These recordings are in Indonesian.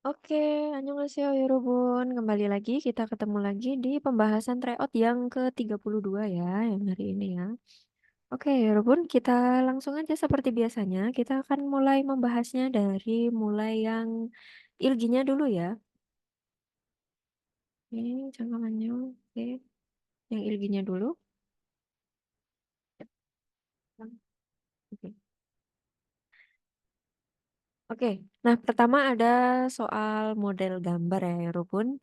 Oke, annyeonghaseyo Yorobun. Kembali lagi, kita ketemu lagi di pembahasan tryout yang ke-32 ya, yang hari ini ya. Oke, Yorobun, kita langsung aja seperti biasanya. Kita akan mulai membahasnya dari mulai yang ilginya dulu ya. Oke, cangkamannya. Oke, yang ilginya dulu. Oke. Oke, nah pertama ada soal model gambar ya, Yorobun.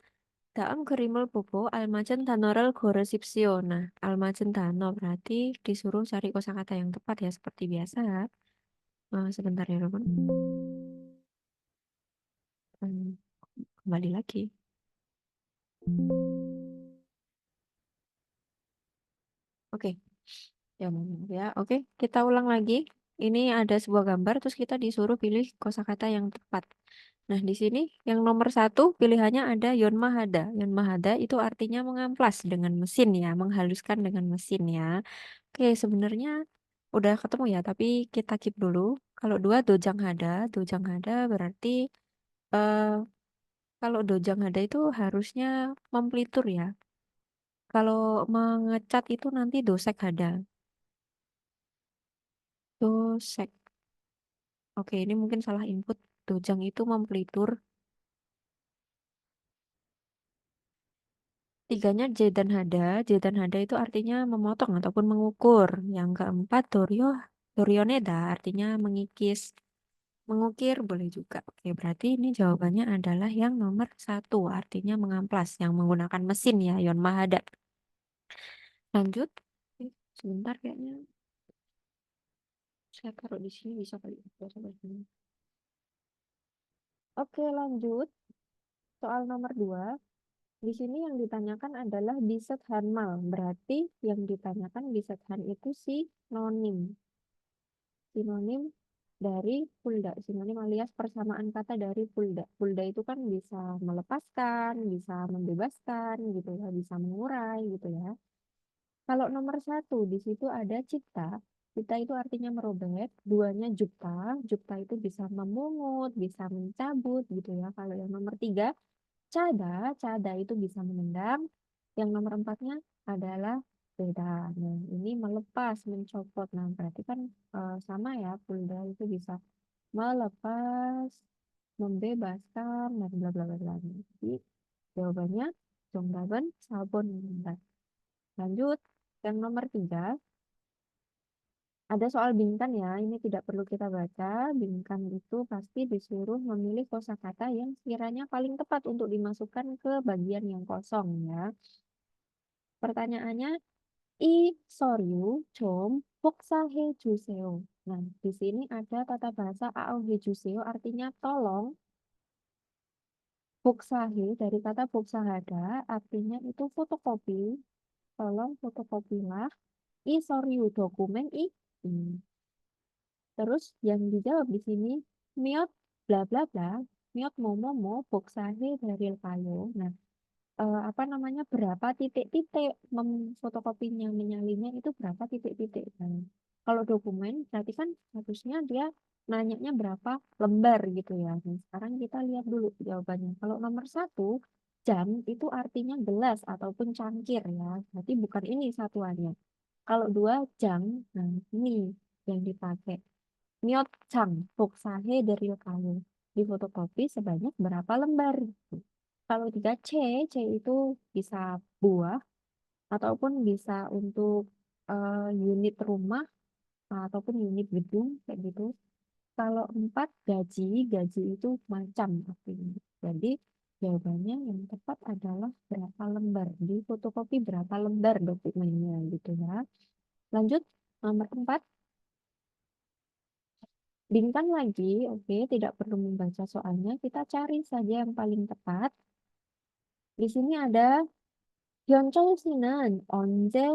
Daam kerimel popo almacen tanorel goresipsio. Nah, almacen tano berarti disuruh cari kosakata yang tepat ya seperti biasa. Sebentar ya, Roman. Hmm, Kembali lagi. Oke, ya, ya. Oke, kita ulang lagi. Ini ada sebuah gambar, terus kita disuruh pilih kosakata yang tepat. Nah, di sini yang nomor satu pilihannya ada Yonmahada. Yonmahada itu artinya mengamplas dengan mesin ya, menghaluskan dengan mesin ya. Oke, sebenarnya udah ketemu ya, tapi kita keep dulu. Kalau dua Dojang Hada berarti eh, kalau Dojang Hada itu harusnya memplitur ya. Kalau mengecat itu nanti Dosek Hada. Dosek. Oke, ini mungkin salah input. Dojang itu memplitur. Tiganya J dan Hada. J dan Hada itu artinya memotong ataupun mengukur. Yang keempat Dorioneda artinya mengikis. Mengukir boleh juga. Oke, berarti ini jawabannya adalah yang nomor satu, artinya mengamplas, yang menggunakan mesin ya, Yon Mahada. Lanjut. Sebentar kayaknya saya taruh di sini bisa kali. Coba sini. Oke, lanjut. Soal nomor dua. Di sini yang ditanyakan adalah Biset Hanmal. Berarti yang ditanyakan Biset Han itu sinonim. Sinonim dari pulda. Sinonim alias persamaan kata dari pulda. Pulda itu kan bisa melepaskan, bisa membebaskan gitu ya, bisa mengurai gitu ya. Kalau nomor satu di situ ada cipta. Cipta itu artinya merobek. Duanya jupta. Jupta itu bisa memungut, bisa mencabut gitu ya. Kalau yang nomor tiga cada. Cada itu bisa menendang. Yang nomor empatnya adalah beda. Nah, ini melepas, mencopot. Nah, berarti kan sama ya. Pulda itu bisa melepas, membebaskan, dan bla bla bla bla. Jadi jawabannya Jongdaben Sabon. Bentar. Lanjut, yang nomor tiga ada soal bingkan ya. Ini tidak perlu kita baca. Bingkan itu pasti disuruh memilih kosakata yang sekiranya paling tepat untuk dimasukkan ke bagian yang kosong ya. Pertanyaannya, I soryu 좀 복사해 주세요. Nah, di sini ada tata bahasa AOH juseo artinya tolong. Buksahi dari kata buksahada artinya itu fotokopi. Tolong fotokopilah sorry dokumen ini. Terus yang dijawab di sini miot bla bla bla miot momo buksahi dari kayo. Nah, apa namanya berapa titik-titik memfotokopinya menyalinnya itu berapa titik-titik. Nah, kalau dokumen berarti kan harusnya dia nanyanya berapa lembar gitu ya. Nah, sekarang kita lihat dulu jawabannya. Kalau nomor satu jam itu artinya gelas ataupun cangkir ya. Berarti bukan ini satuannya. Kalau dua jam, nah ini yang dipakai. Myeotchang, boksahe dari kayu. Difotokopi sebanyak berapa lembar? Kalau tiga C itu bisa buah ataupun bisa untuk unit rumah ataupun unit gedung kayak gitu. Kalau empat gaji itu macam artinya. Jadi jawabannya yang tepat adalah berapa lembar. Di fotokopi berapa lembar dokumennya gitu ya. Lanjut, nomor empat. Bingkan lagi, oke, tidak perlu membaca soalnya. Kita cari saja yang paling tepat. Di sini ada 연철 씨는 언제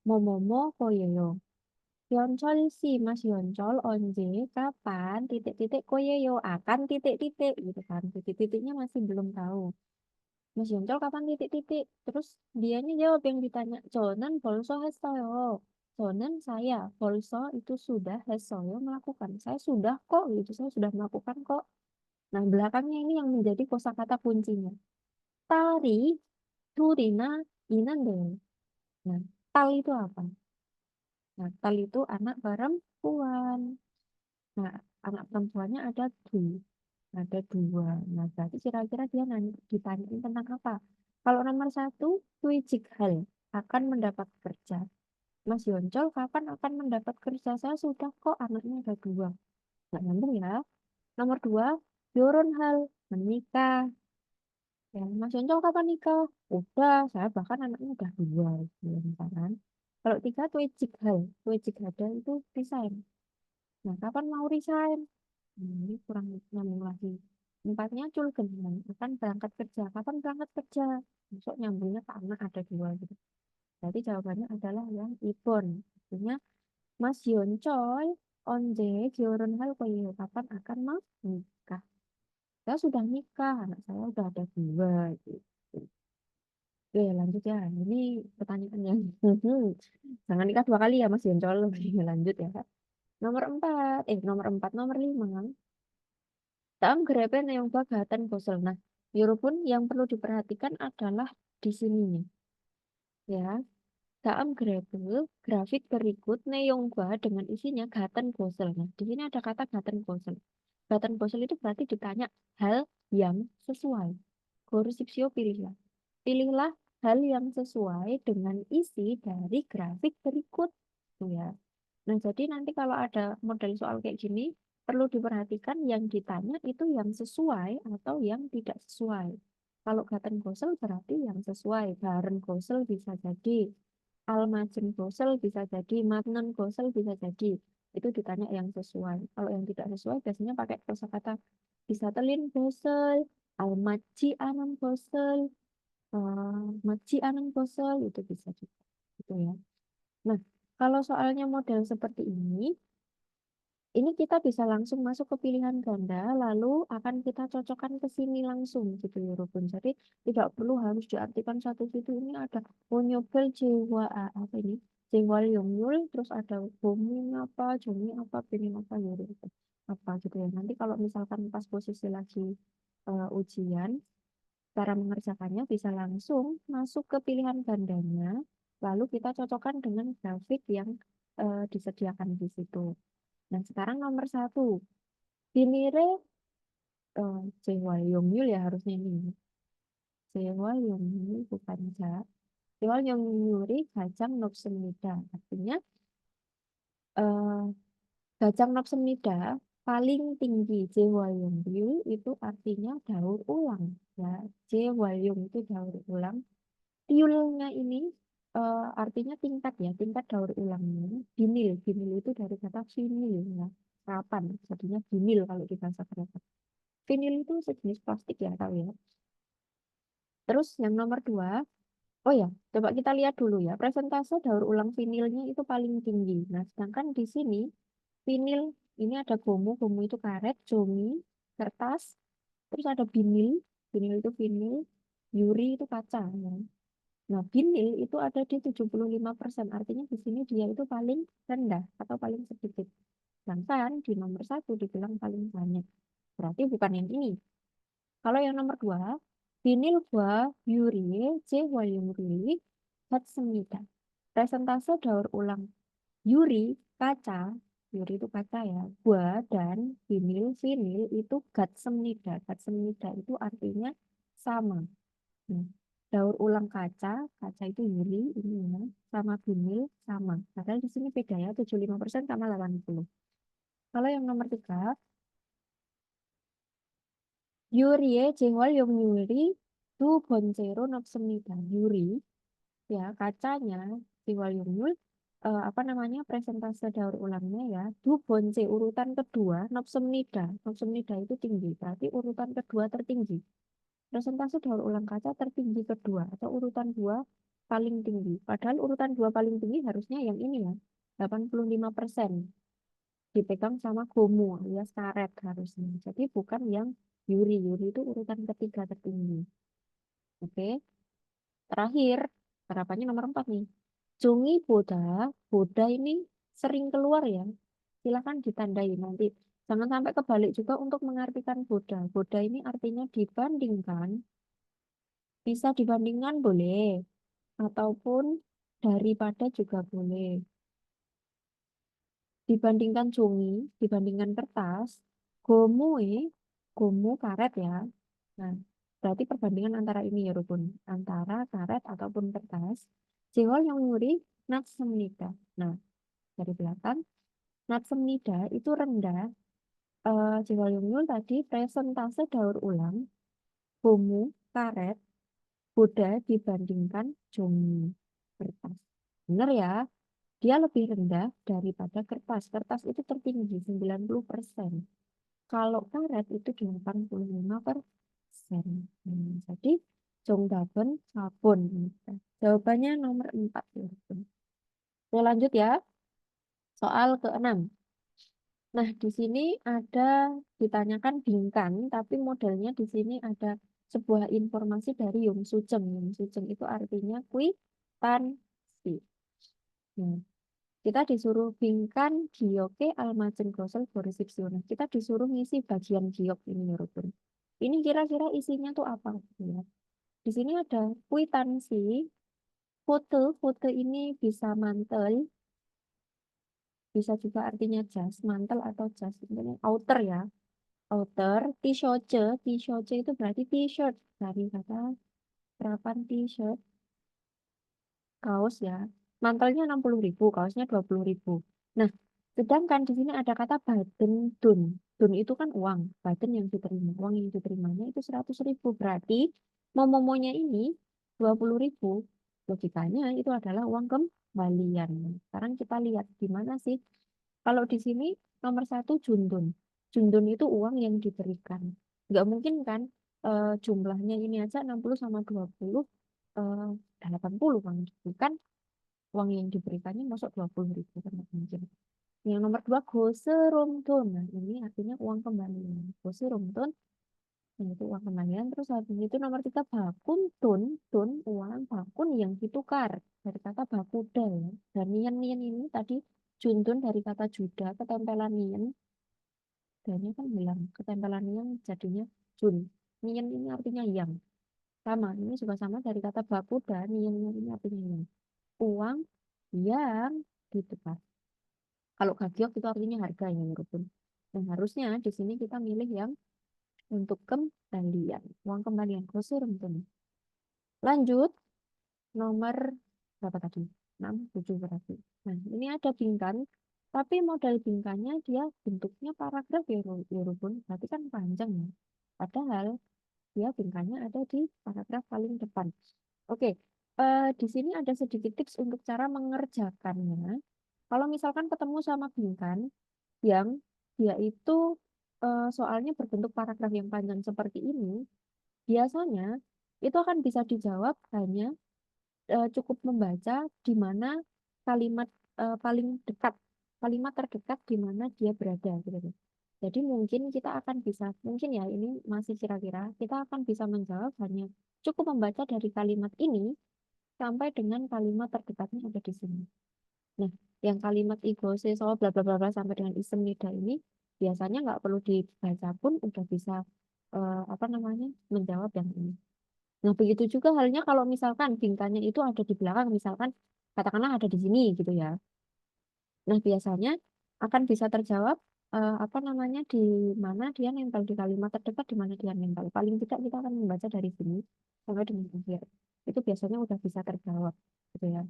뭐뭐뭐 거예요? 연철 씨, Mas Yoncol, 언제, kapan, titik-titik koyeyo, akan titik-titik, gitu kan. Titik-titiknya masih belum tahu. Mas Yoncol kapan titik-titik? Terus dianya jawab yang ditanya, 저는 벌써 했어요. 저는 saya, 벌써 itu sudah, 했어요, melakukan. Saya sudah kok, gitu. Saya sudah melakukan kok. Nah, belakangnya ini yang menjadi kosakata kuncinya. Tari, turina, inande. Nah, tal itu apa? Nah, tal itu anak perempuan. Nah, anak perempuannya ada dua. Nah, berarti kira-kira dia ditanyain tentang apa? Kalau nomor satu, Twijik Hal akan mendapat kerja. Mas Yoncol kapan akan mendapat kerja? Saya sudah kok anaknya ada dua. Nggak nyambung ya. Nomor dua, Yoron Hal menikah. Ya, Mas Yoncol kapan nikah? Udah, saya bahkan anaknya udah dua. Gitu, ya, misalkan. Kalau tiga, Twijik Hada itu resign. Nah, kapan mau resign? Ini kurang nyambung lagi. Empatnya Culgenang akan berangkat kerja. Kapan berangkat kerja? Besok nyambungnya karena ada dua gitu. Jadi jawabannya adalah yang Ibon. Artinya Mas Yoncol, onde Gioron hal koyo kapan akan nikah? Saya sudah nikah, anak saya udah ada dua gitu. Oke, lanjut ya. Ini pertanyaan yang jangan nikah dua kali ya Mas Yoncol. Lanjut ya. Nomor lima. Dalam grepe neong bagatan bosel. Nah, Europun yang perlu diperhatikan adalah di sininya. Ya, dalam grepe grafik berikut neongba dengan isinya gaten bosel. Nah, di sini ada kata gaten bosel. Gaten bosel itu berarti ditanya hal yang sesuai. Korusipsio pilihlah. Pilihlah hal yang sesuai dengan isi dari grafik berikut. Tuh ya. Nah, jadi nanti kalau ada model soal kayak gini, perlu diperhatikan yang ditanya itu yang sesuai atau yang tidak sesuai. Kalau Gaten Gosel berarti yang sesuai. Baren Gosel bisa jadi. Almajen Gosel bisa jadi. Matnen Gosel bisa jadi. Itu ditanya yang sesuai. Kalau yang tidak sesuai biasanya pakai kosakata bisa telin Gosel, Almaji Anan Gosel, Maji Anan Gosel, itu bisa juga. Gitu ya. Nah, kalau soalnya model seperti ini kita bisa langsung masuk ke pilihan ganda, lalu akan kita cocokkan ke sini langsung gitu ya, Rukun. Jadi tidak perlu harus diartikan satu situ ini ada Wonyobel Jewa apa ini? Jewa Yongyul, terus ada Bomin apa, Jomi apa, Pinin apa, Yuri itu apa gitu ya. Nanti kalau misalkan pas posisi lagi ujian, cara mengerjakannya bisa langsung masuk ke pilihan gandanya, lalu kita cocokkan dengan grafik yang disediakan di situ. Nah, sekarang nomor satu. Binire Jaewa Yongyul ya harusnya ini. Jaewa Yongyul bukan Ja. Jaewa Yongyuri Gajang Nopsemida. Artinya eh, Gajang Nopsemida paling tinggi. Jaewa Yongyul itu artinya daur ulang. Ya, Jaewa Yung itu daur ulang. Tiulnya ini artinya tingkat ya, tingkat daur ulangnya. Vinil, vinil itu dari kata vinil ya. Kapan? Jadinya vinil kalau di bahasa Korea. Vinil itu sejenis plastik ya, tahu ya. Terus yang nomor dua, oh ya, coba kita lihat dulu ya. Presentase daur ulang vinilnya itu paling tinggi. Nah, sedangkan di sini vinil ini ada gomu, gomu itu karet, jomi, kertas, terus ada vinil, vinil itu vinil, yuri itu kaca. Ya. Nah, vinil itu ada di 75%, artinya di sini dia itu paling rendah atau paling sedikit. Sedangkan di nomor satu dibilang paling banyak. Berarti bukan yang ini. Kalau yang nomor dua, vinil과 유리의 재활용률이 같습니다. Presentase daur ulang Yuri, kaca, Yuri itu kaca ya, gua dan vinil, vinil itu gatsemnida. Gatsemnida itu artinya sama. Nah, daur ulang kaca, kaca itu Yuri, ini ya, sama vinil, sama. Padahal di sini beda ya, 75% sama 80. Kalau yang nomor tiga, Yuri의 재활용률이 두 번째로 높습니다. Yuri, ya kacanya 재활용률, apa namanya presentase daur ulangnya ya. Du bonce urutan kedua, 높습니다. 높습니다 itu tinggi, berarti urutan kedua tertinggi. Presentase daur ulang kaca tertinggi kedua atau urutan dua paling tinggi. Padahal urutan dua paling tinggi harusnya yang ini ya, 85% dipegang sama Gomu alias karet harusnya. Jadi bukan yang Yuri. Yuri itu urutan ketiga tertinggi. Oke, terakhir harapannya nomor 4 nih. Jungi Boda, Boda ini sering keluar ya. Silahkan ditandai nanti. Jangan sampai kebalik juga untuk mengartikan boda. Boda ini artinya dibandingkan, bisa dibandingkan boleh, ataupun daripada juga boleh. Dibandingkan cumi, dibandingkan kertas, gomue, gomu karet ya. Nah, berarti perbandingan antara ini ya Rukun, antara karet ataupun kertas. Jehol yang muri natsemnida. Nah, dari belakang, natsemnida itu rendah. Jehol yang Yul tadi presentase daur ulang, gomu, karet, Boda dibandingkan cumi, kertas. Benar ya? Dia lebih rendah daripada kertas. Kertas itu tertinggi 90%. Kalau karet itu 85%. Jadi Jongdaben sabun. Jawabannya nomor 4. Saya lanjut ya. Soal ke-6. Nah, di sini ada ditanyakan bingkan, tapi modelnya di sini ada sebuah informasi dari Yung Sujeng. Yung Sujeng itu artinya kwitansi. Nah, kita disuruh bingkan giyoke almajeng gosel borisipsiuna. Kita disuruh ngisi bagian giok ini ya Rukun. Ini kira-kira isinya tuh apa ya? Di sini ada kwitansi, foto, foto ini bisa mantel, bisa juga artinya jas, mantel atau jas. Ini outer ya, outer, t-shirt, t-shirt itu berarti t-shirt dari kata serapan t-shirt, kaos ya. Mantelnya 60.000, kaosnya 20.000. Nah, sedangkan di sini ada kata baden dun. Dun itu kan uang, baden yang diterima. Uang yang diterimanya itu 100.000. Berarti momomonya ini 20.000. Logikanya itu adalah uang kembalian. Sekarang kita lihat di mana sih. Kalau di sini nomor satu jundun. Jundun itu uang yang diberikan. Nggak mungkin kan jumlahnya ini aja 60 sama 20 eh, 80 kan. Bukan uang yang diberikannya masuk 20.000 kan nggak mungkin. Yang nomor dua goserumtun. Nah, ini artinya uang kembalian. Goserumtun itu uang kembalian. Terus habis itu nomor tiga bakun tun, tun uang bakun yang ditukar dari kata bakuda ya. Dan nian ini tadi juntun dari kata juda ketempelan nian. Dan kan bilang ketempelan nian jadinya jun. Nian ini artinya yang. Sama, ini juga sama dari kata bakuda, nian ini artinya yang. Uang yang ditukar. Kalau gagiok itu artinya harga ya, walaupun. Dan harusnya di sini kita milih yang untuk kembalian. Uang kembalian. Kosir tentunya. Lanjut, nomor berapa tadi? 6, 7 berarti. Nah, ini ada bingkan. Tapi model bingkannya dia bentuknya paragraf ya, walaupun. Berarti kan panjang ya. Padahal dia bingkannya ada di paragraf paling depan. Oke, di sini ada sedikit tips untuk cara mengerjakannya. Kalau misalkan ketemu sama bingkan yang dia itu soalnya berbentuk paragraf yang panjang seperti ini, biasanya itu akan bisa dijawab hanya cukup membaca di mana kalimat paling dekat, kalimat terdekat di mana dia berada gitu. Jadi mungkin kita akan bisa, mungkin ya ini masih kira-kira, kita akan bisa menjawab hanya cukup membaca dari kalimat ini sampai dengan kalimat terdekatnya ada di sini. Nah, yang kalimat ego, so, bla bla bla bla sampai dengan isem nida ini biasanya nggak perlu dibaca pun udah bisa apa namanya menjawab yang ini. Nah, begitu juga halnya kalau misalkan bingkanya itu ada di belakang, misalkan katakanlah ada di sini gitu ya. Nah, biasanya akan bisa terjawab apa namanya di mana dia nempel di kalimat terdekat di mana dia nempel. Paling tidak kita akan membaca dari sini sampai dengan akhir. Itu biasanya udah bisa terjawab gitu ya.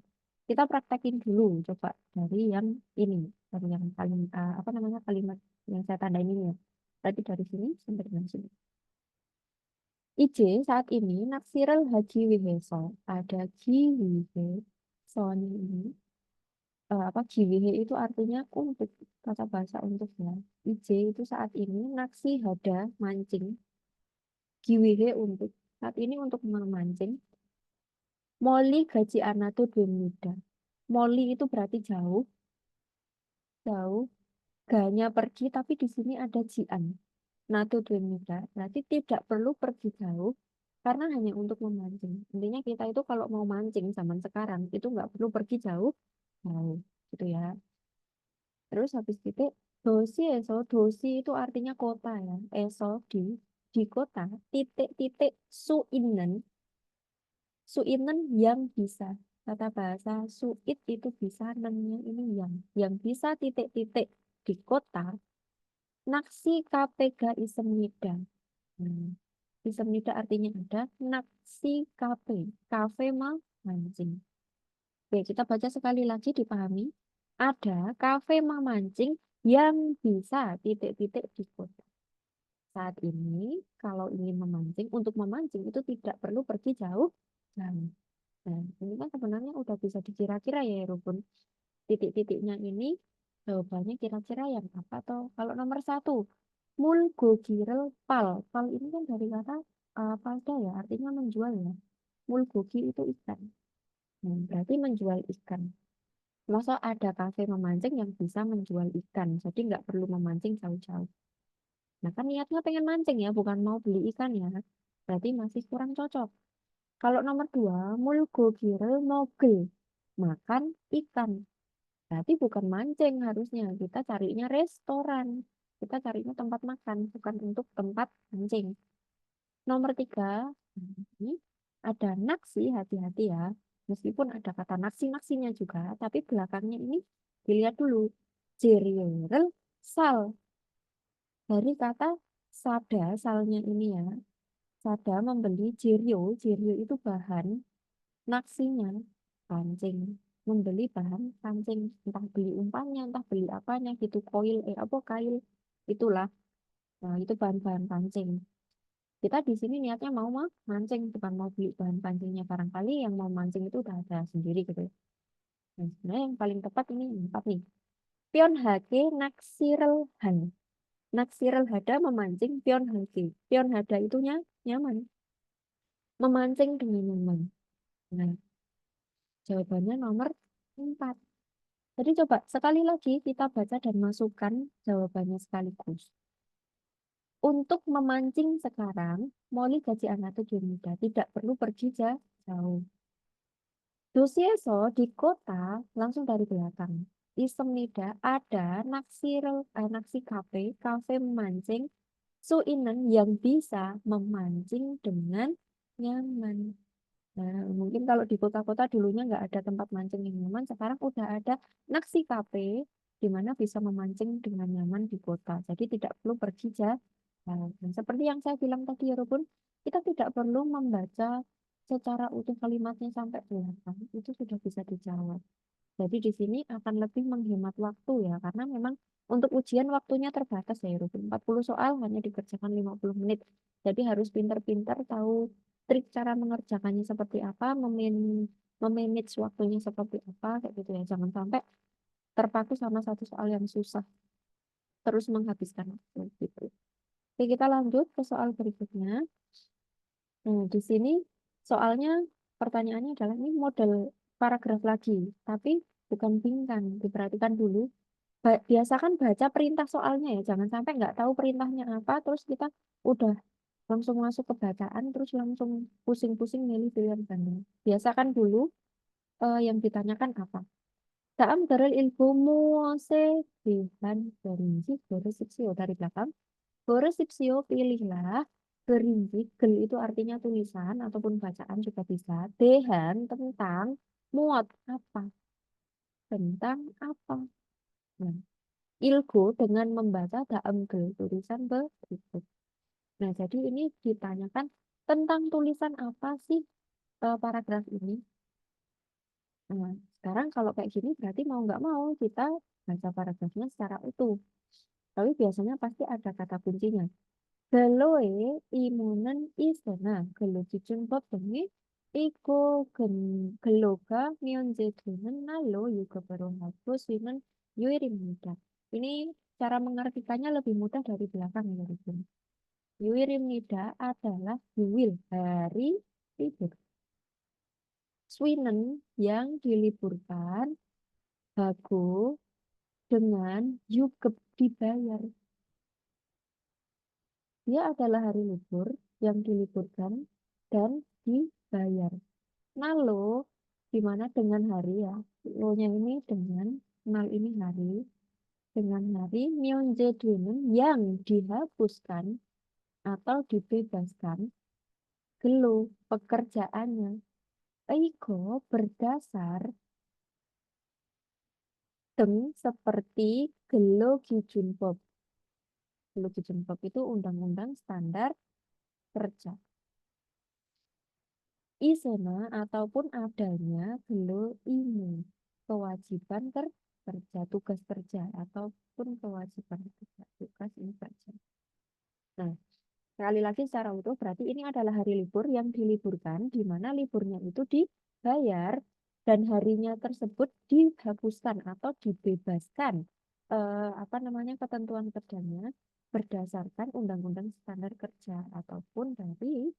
Kita praktekin dulu coba dari yang ini, dari yang paling apa namanya kalimat yang saya tandain ini ya. Tadi dari sini sampai dengan sini. IJ saat ini naksirel haji wiheso ada jiwihe soalnya ini apa jiwihe itu artinya untuk kata bahasa untuk ya. IJ itu saat ini naksi hada mancing jiwihe untuk saat ini untuk memancing moli gaji anatu dumida. Moli itu berarti jauh jauh ganya pergi tapi di sini ada jian. Natu Dwemida, berarti tidak perlu pergi jauh karena hanya untuk memancing. Intinya kita itu kalau mau mancing zaman sekarang itu nggak perlu pergi jauh, jauh gitu ya. Terus habis itu Dosi eso, dosi itu artinya kota ya. Eso di kota, titik-titik suinen, suinen yang bisa. Kata bahasa suit itu bisa, nennya ini yang bisa titik-titik di kota, naksi kapega isemida. Hmm. Isemida artinya ada, naksi kafe, kafe mancing. Oke, kita baca sekali lagi dipahami. Ada kafe memancing yang bisa titik-titik di kota. Saat ini, kalau ingin memancing, untuk memancing itu tidak perlu pergi jauh. Jauh. Nah, ini kan sebenarnya udah bisa dikira-kira ya, Rubun. Titik-titiknya ini jawabannya kira-kira yang apa toh? Kalau nomor satu, mulgogirel pal. Pal ini kan dari kata palda ya, artinya menjual ya. Mulgogi itu ikan. Berarti menjual ikan. Masa ada kafe memancing yang bisa menjual ikan, jadi nggak perlu memancing jauh-jauh. Nah kan niatnya pengen mancing ya, bukan mau beli ikan ya. Berarti masih kurang cocok. Kalau nomor dua, mulgogirel mogel, makan ikan. Berarti bukan mancing harusnya, kita carinya restoran. Kita carinya tempat makan, bukan untuk tempat mancing. Nomor tiga, ini ada naksi, hati-hati ya. Meskipun ada kata naksi-naksinya juga, tapi belakangnya ini dilihat dulu. Jeril sal. Dari kata sada, salnya ini ya. Sada membeli jirio, jirio itu bahan, naksinya pancing. Membeli bahan pancing, entah beli umpannya, entah beli apanya gitu, koil, apa kail, itulah. Nah, itu bahan-bahan pancing. Kita di sini niatnya mau mancing, bukan mau beli bahan pancingnya. Barangkali yang mau mancing itu udah ada sendiri gitu. Nah, sebenarnya yang paling tepat ini empat nih. Pion hake naksirel han. Naksirel hada memancing pion hake. Pion hada itu nyaman. Memancing dengan nyaman. Nah, jawabannya nomor 4. Jadi coba sekali lagi kita baca dan masukkan jawabannya sekaligus. Untuk memancing sekarang, Molly gaji anak tujuh muda. Tidak perlu pergi jauh. Dosieso di kota langsung dari belakang. Di Semnida ada naksi kafe, kafe memancing, suinen yang bisa memancing dengan nyaman. Nah, mungkin kalau di kota-kota dulunya nggak ada tempat mancing yang nyaman, sekarang udah ada naksi kafe di mana bisa memancing dengan nyaman di kota. Jadi tidak perlu pergi jauh. Dan seperti yang saya bilang tadi ya, Rubun, kita tidak perlu membaca secara utuh kalimatnya sampai belakang. Itu sudah bisa dijawab. Jadi di sini akan lebih menghemat waktu ya, karena memang untuk ujian waktunya terbatas ya, Rubun. 40 soal hanya dikerjakan 50 menit. Jadi harus pintar-pintar tahu trik cara mengerjakannya seperti apa, memanage waktunya seperti apa, kayak gitu ya. Jangan sampai terpaku sama satu soal yang susah, terus menghabiskan waktu gitu. Oke, kita lanjut ke soal berikutnya. Nah, di sini soalnya pertanyaannya adalah ini model paragraf lagi, tapi bukan bingkai. Diperhatikan dulu. Biasakan baca perintah soalnya ya, jangan sampai nggak tahu perintahnya apa, terus kita udah langsung masuk ke bacaan, terus langsung pusing-pusing milih pilihan banding. Biasakan dulu yang ditanyakan apa. Daam darul ilmu muase bihan berinci beresipsio dari belakang. Beresipsio pilihlah berinci, gel itu artinya tulisan ataupun bacaan juga bisa. Dehan tentang muat apa? Tentang apa? Nah, ilgo dengan membaca daam gel tulisan berikut. Nah, jadi ini ditanyakan tentang tulisan apa sih paragraf ini? Nah, sekarang kalau kayak gini berarti mau nggak mau kita baca paragrafnya secara utuh. Tapi biasanya pasti ada kata kuncinya. Geloe imunen isena gelo jujun bab bengi iko geloga mionjedunen nalo yuga barohaku swinen yuirim muda. Ini cara mengartikannya lebih mudah dari belakang ya, Rubun. Yuirim nida adalah yuwil, hari libur. Swinen yang diliburkan, bago dengan yukep dibayar. Dia adalah hari libur yang diliburkan dan dibayar. Nalo, di mana dengan hari ya. Lo-nya ini dengan, nal ini hari. dengan hari Myeongjae-dwe는 yang dihapuskan atau dibebaskan gelo pekerjaannya. Eiko berdasar deng seperti gelo Gijunpop. Gelo Gijunpop itu undang-undang standar kerja. Isena ataupun adanya gelo ini kewajiban kerja, tugas kerja ataupun kewajiban kerja, tugas ini kerja. Nah, sekali lagi secara utuh berarti ini adalah hari libur yang diliburkan, di mana liburnya itu dibayar dan harinya tersebut dihapuskan atau dibebaskan apa namanya ketentuan kerjanya berdasarkan undang-undang standar kerja ataupun dari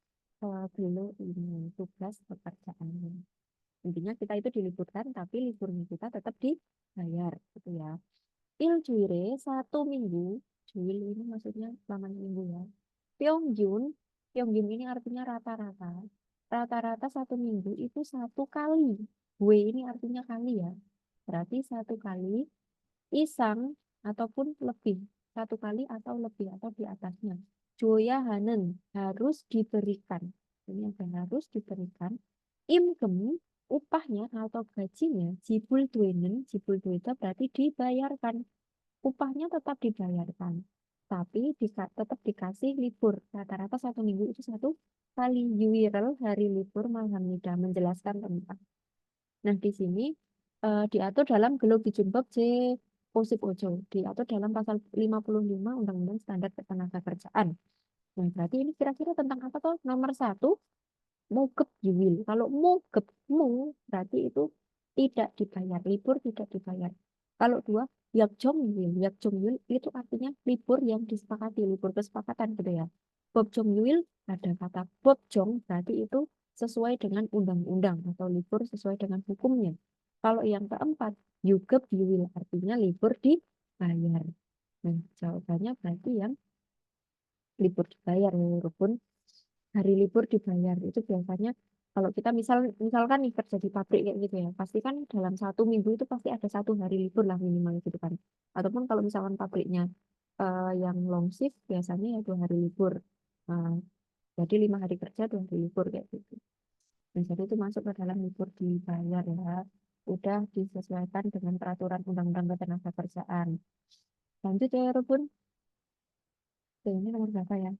gelo ini tugas pekerjaannya. Intinya kita itu diliburkan tapi liburnya kita tetap dibayar gitu ya. Iljuire 1 minggu, Juil ini maksudnya selama minggu ya. Pyongyun, Pyongyun ini artinya rata-rata. Rata-rata 1 minggu itu 1 kali. W ini artinya kali ya. Berarti 1 kali isang ataupun lebih. 1 kali atau lebih atau di atasnya. Joya Hanen harus diberikan. Ini ada harus diberikan. Imgem upahnya atau gajinya jibul duenen, jibul dueta berarti dibayarkan. Upahnya tetap dibayarkan, tapi tetap dikasih libur. Rata-rata 1 minggu itu 1 kali. Yuirel hari libur Malhamida menjelaskan tentang. Nah, di sini diatur dalam Geologi Junbab J. Posip Ojo, diatur dalam pasal 55 Undang-Undang Standar Ketenagakerjaan. Nah, berarti ini kira-kira tentang apa tuh? Nomor 1, mogep yuwil. Kalau mogep mu berarti itu tidak dibayar, libur tidak dibayar. Kalau 2, yakjongyul. Yakjongyul itu artinya libur yang disepakati, libur kesepakatan gitu ya. Bobjongyul ada kata bobjong berarti itu sesuai dengan undang-undang atau libur sesuai dengan hukumnya. Kalau yang keempat, yugep yuwil artinya libur dibayar. Nah, jawabannya berarti yang libur dibayar walaupun hari libur dibayar itu biasanya kalau kita misalkan nih kerja di pabrik kayak gitu ya pasti kan dalam 1 minggu itu pasti ada 1 hari libur lah minimal gitu kan ataupun kalau misalkan pabriknya yang long shift biasanya ya 2 hari libur. Nah, jadi 5 hari kerja 2 hari libur kayak gitu. Nah, jadi itu masuk ke dalam libur dibayar ya udah disesuaikan dengan peraturan undang-undang ketenagakerjaan. Lanjut ya Rubun. Oke, ini nomor berapa ya?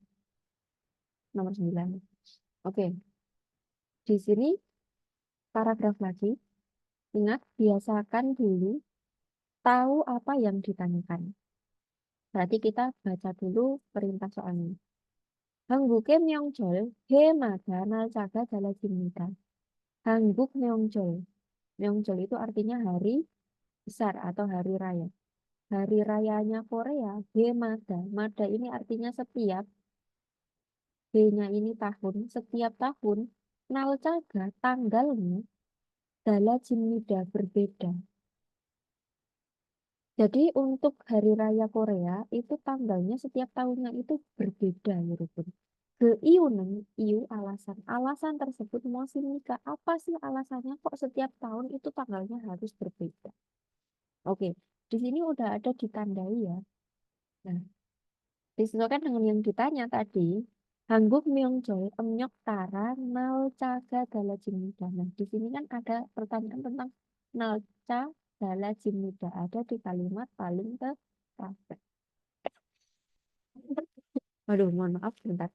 Nomor 9. Oke, di sini paragraf lagi. Ingat, biasakan dulu tahu apa yang ditanyakan. Berarti kita baca dulu perintah soalnya. 한국의 명절 해마다 날짜가 달라집니다. 한국 명절. 명절 itu artinya hari besar atau hari raya. Hari rayanya Korea, Hemada. Mada ini artinya setiap. B-nya ini tahun. Setiap tahun. Nalcaga tanggalnya. Dala Jimnida berbeda. Jadi untuk Hari Raya Korea itu tanggalnya setiap tahunnya itu berbeda ya Rukun. Keiunan, iu alasan. Alasan tersebut musim nikah. Apa sih alasannya kok setiap tahun itu tanggalnya harus berbeda? Oke, di sini udah ada ditandai ya. Nah, disesuaikan dengan yang ditanya tadi. Hangguk Myeongjeol Emnyok Tara Nalcaga Dala Jimnida. Nah, di sini kan ada pertanyaan tentang Nalca Dala Jimnida. Ada di kalimat paling terakhir. Waduh, mohon maaf bentar.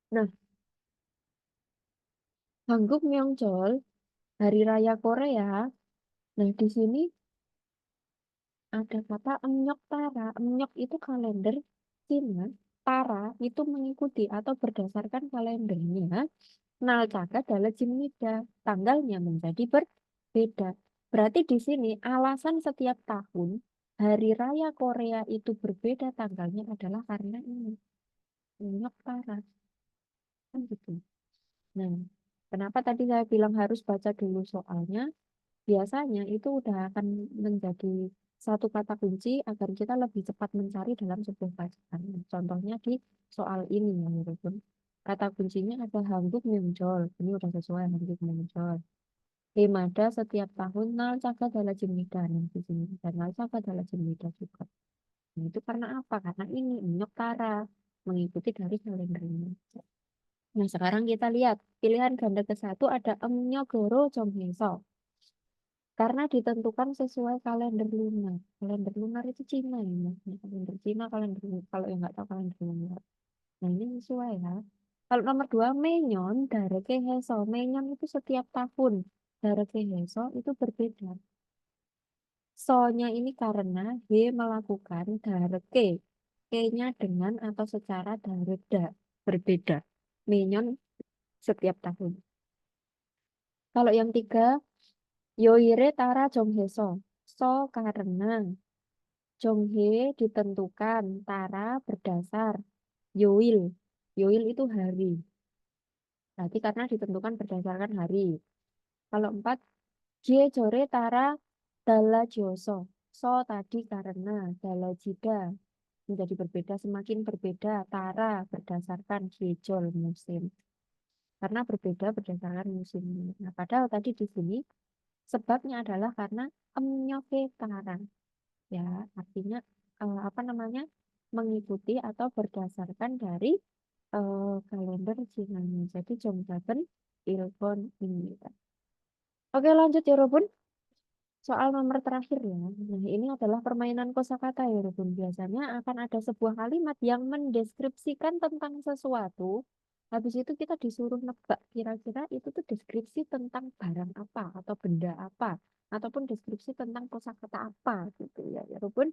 Nah, Hangguk Myeongjeol Hari Raya Korea. Nah, di sini ada kata Emnyok Tara. Emnyok itu kalender Cina. Tara itu mengikuti atau berdasarkan kalendernya. Nalcaga adalah Jimnida. Tanggalnya menjadi berbeda. Berarti di sini alasan setiap tahun Hari Raya Korea itu berbeda tanggalnya adalah karena ini. Emnyok Tara. Kan gitu. Nah, kenapa tadi saya bilang harus baca dulu soalnya? Biasanya itu udah akan menjadi satu kata kunci agar kita lebih cepat mencari dalam sebuah bacaan. Contohnya di soal ini ya, Rukun. Kata kuncinya ada hangguk muncul. Ini udah sesuai hangguk muncul. Himada setiap tahun nal caga dala jemida. Nah, di sini dan nal caga dala jemida juga. Nah, itu karena apa? Karena ini Nyok Tara mengikuti dari kalender ini. Nah, sekarang kita lihat pilihan ganda ke satu ada Emnyo Goro Jongheso. Karena ditentukan sesuai kalender lunar. Kalender lunar itu Cina ya, Mas. Nah, kalender Cina, kalender kalau yang nggak tahu kalender lunar. Nah, ini sesuai ya. Kalau nomor dua, Menyon, Dareke Heso. Menyon itu setiap tahun. Dareke Heso itu berbeda. So-nya ini karena H melakukan Dareke. K-nya dengan atau secara dareda. Berbeda. Menyon setiap tahun. Kalau yang tiga, Yoire Tara Jongheso. So karena Jonghe ditentukan, Tara berdasar, Yoil. Yoil itu hari. Berarti karena ditentukan berdasarkan hari. Kalau empat, J Jore Tara Dala Joso. So tadi karena Dala Jida menjadi berbeda, semakin berbeda Tara berdasarkan Jejol musim. Karena berbeda berdasarkan musim. Nah, padahal tadi di sini sebabnya adalah karena emnyoke Tara. Ya, artinya apa namanya? Mengikuti atau berdasarkan dari kalender Cina. Jadi Jongjaben Ilbon ini. Oke, lanjut ya, Robun. Soal nomor terakhir ya. Nah, ini adalah permainan kosakata ya, Robun. Biasanya akan ada sebuah kalimat yang mendeskripsikan tentang sesuatu. Habis itu kita disuruh nebak kira-kira itu tuh deskripsi tentang barang apa atau benda apa ataupun deskripsi tentang kosakata apa gitu ya, ya, Robun.